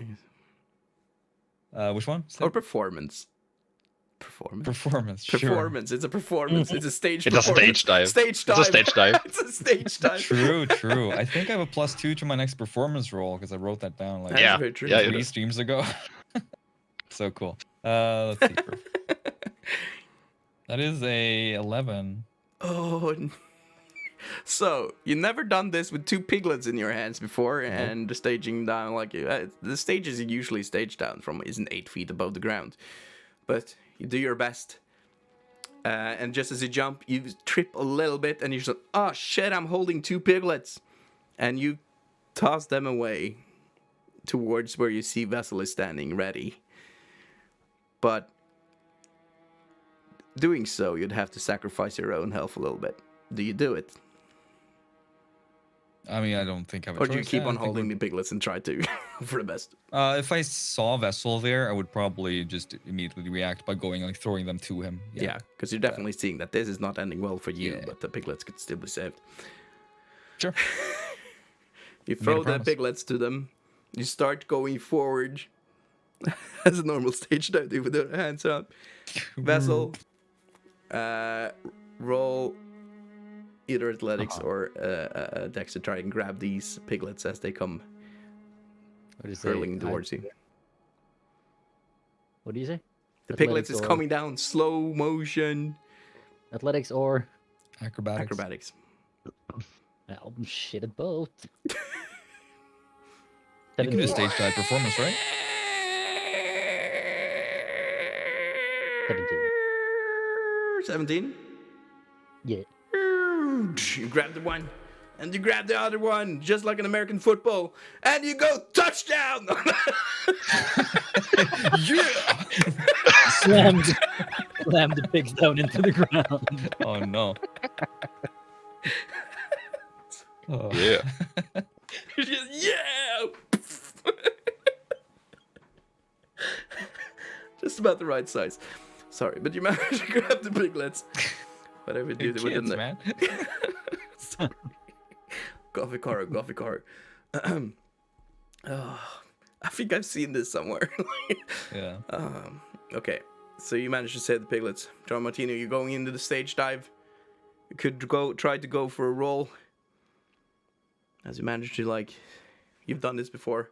Which one? Or performance. Performance. Performance. Sure. Performance. It's a performance. It's a stage It's a performance. stage dive. Stage It's a dive. stage dive. It's a stage dive. True. I think I have a +2 to my next performance roll because I wrote that down like That's Yeah, very true. yeah, you 3 do. streams ago. So cool. Let's see. That is a 11. Oh. So, you never done this with 2 piglets in your hands before, and the staging down, like, the stages you usually stage down from isn't 8 feet above the ground. But you do your best. And just as you jump, you trip a little bit, and you're just like, oh shit, I'm holding 2 piglets. And you toss them away towards where you see Vessel is standing ready. But doing so, you'd have to sacrifice your own health a little bit. Do you do it? I mean, I don't think I have a Or do you choice. keep Yeah, on I think holding the piglets and try to for the best? If I saw Vessel there, I would probably just immediately react by going, like, throwing them to him. Yeah, because you're definitely seeing that this is not ending well for you, Yeah. but the piglets could still be saved. Sure. You Made a throw the promise. piglets to them. You start going forward as a normal stage dive do with their hands up. Vessel, roll either athletics or dex to try and grab these piglets as they come What do you say? hurling towards you. What do you say? The piglets Athletics is or- coming down slow motion. Athletics or Acrobatics. Acrobatics. well, I'm shit at both. You can do stage dive performance, right? 17. 17. Yeah. You grab the one, and you grab the other one, just like in American football, and you go touchdown! Yeah! Slammed the pigs down into the ground. Oh no. Oh. Yeah. Yeah! Just about the right size. Sorry, but you managed to grab the piglets. Whatever you They're do with them kids, there. man. Sorry. Gothic horror. Oh, I think I've seen this somewhere. Yeah. Okay, so you managed to save the piglets. John Martino, you're going into the stage dive. You could try to go for a roll. As you manage to, like, you've done this before.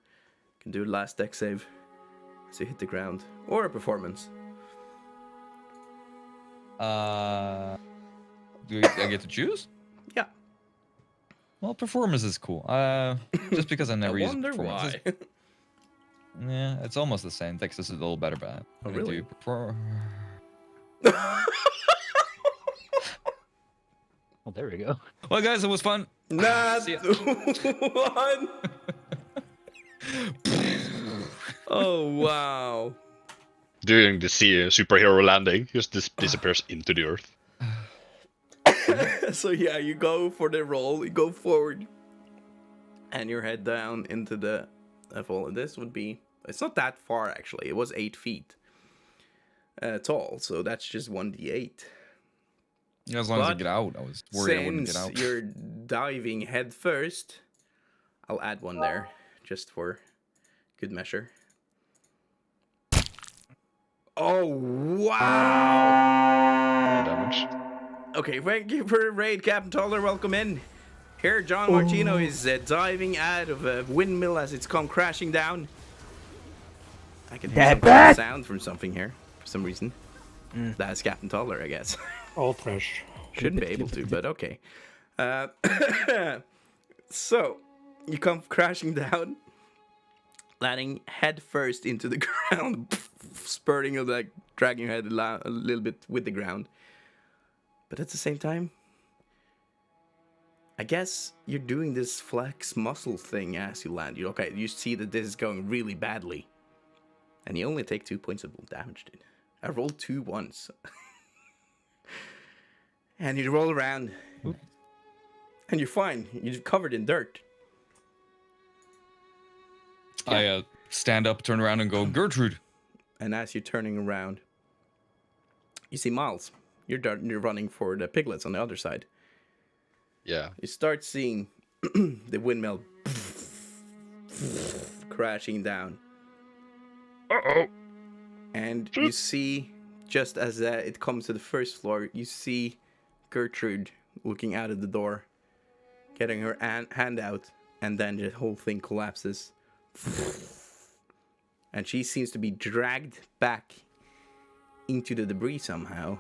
You can do a last deck save as you hit the ground. Or a performance. Do I get to choose? Yeah. Well, performance is cool. Just because I never I use wonder performance. why. Yeah, it's almost the same. Texas is a little better, but I'm gonna really? do Well, there we go. Well, guys, it was fun. Not See ya. one. Oh, wow. Doing the superhero landing, just disappears into the earth. So yeah, you go for the roll, you go forward, and you head down into the fall. This would be, it's not that far actually, it was 8 feet tall, so that's just 1d8. Yeah, as long as I But get out, I was worried I wouldn't get since out. you're diving head first, I'll add one there, just for good measure. Oh, wow! Damage. Okay, thank you for the raid, Captain Toller. Welcome in. Here, John Martino is diving out of a windmill as it's come crashing down. I can hear some kind of sound from something here for some reason. That's Captain Toller, I guess. All fresh. Shouldn't be able to, but okay. So, you come crashing down, landing head first into the ground, spurting of like dragging your head a little bit with the ground. But at the same time, I guess you're doing this flex muscle thing as you land. You see that this is going really badly. And you only take 2 points of damage, dude. I rolled 2 once. And you roll around. And you're fine. You're covered in dirt. I stand up, turn around, and go, Gertrude. And as you're turning around, you see Miles. You're running for the piglets on the other side. Yeah. You start seeing the windmill crashing down. Uh-oh. And you see, just as it comes to the first floor, you see Gertrude looking out of the door, getting her hand out, and then the whole thing collapses. And she seems to be dragged back into the debris somehow.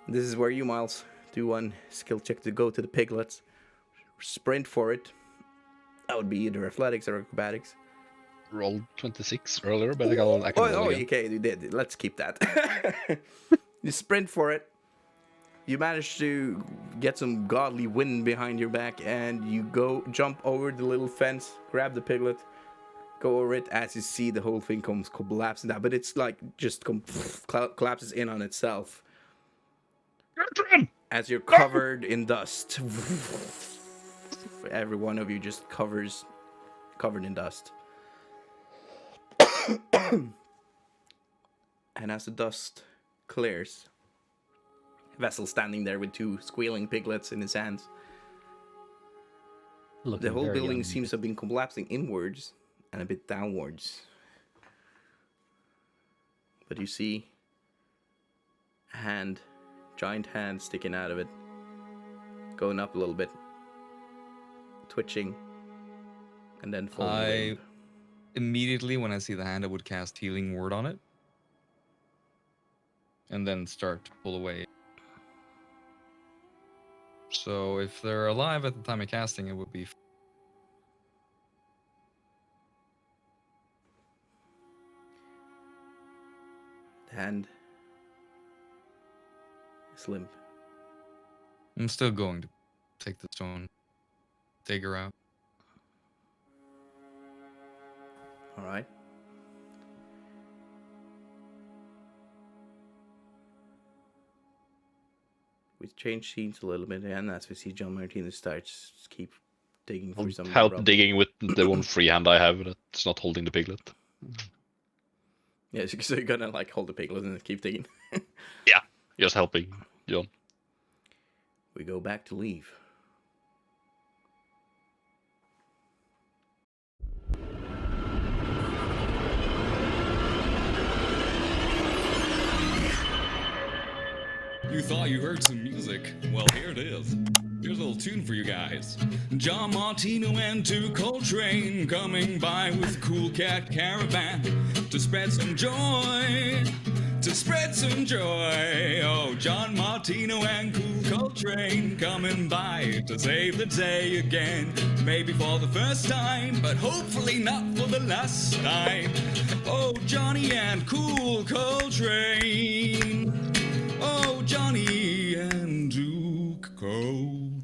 This is where you, Miles, do one skill check to go to the piglets. Sprint for it. That would be either athletics or acrobatics. Rolled 26 earlier, but I can roll again. Okay, you did. Let's keep that. You sprint for it. You manage to get some godly wind behind your back, and you jump over the little fence, grab the piglet, go over it as you see the whole thing comes collapsing down. But it's like just collapses in on itself. As you're covered in dust. Every one of you just covered in dust. And as the dust clears, Vessel standing there with 2 squealing piglets in his hands. Looking The whole very building young. seems to have been collapsing inwards and a bit downwards. But you see a hand, giant hand sticking out of it, going up a little bit, twitching, and then falling away. Immediately when I see the hand, I would cast Healing Word on it. And then start to pull away. So if they're alive at the time of casting, it would be... The hand is limp. I'm still going to take the stone, take her out. All right. we change scenes a little bit, and as we see John Martinez starts keep digging I'll for some help rubble. digging with the one free hand I have that's not holding the piglet. Yeah, so you're gonna like hold the piglet and keep digging. Yeah, just helping John. We go back to leave. You thought you heard some music? Well, here it is. Here's a little tune for you guys. John Martino and Two Coltrane coming by with a cool cat caravan to spread some joy. To spread some joy. Oh, John Martino and Cool Coltrane coming by to save the day again. Maybe for the first time, but hopefully not for the last time. Oh, Johnny and Cool Coltrane. Oh, Johnny and Duke Coltrane.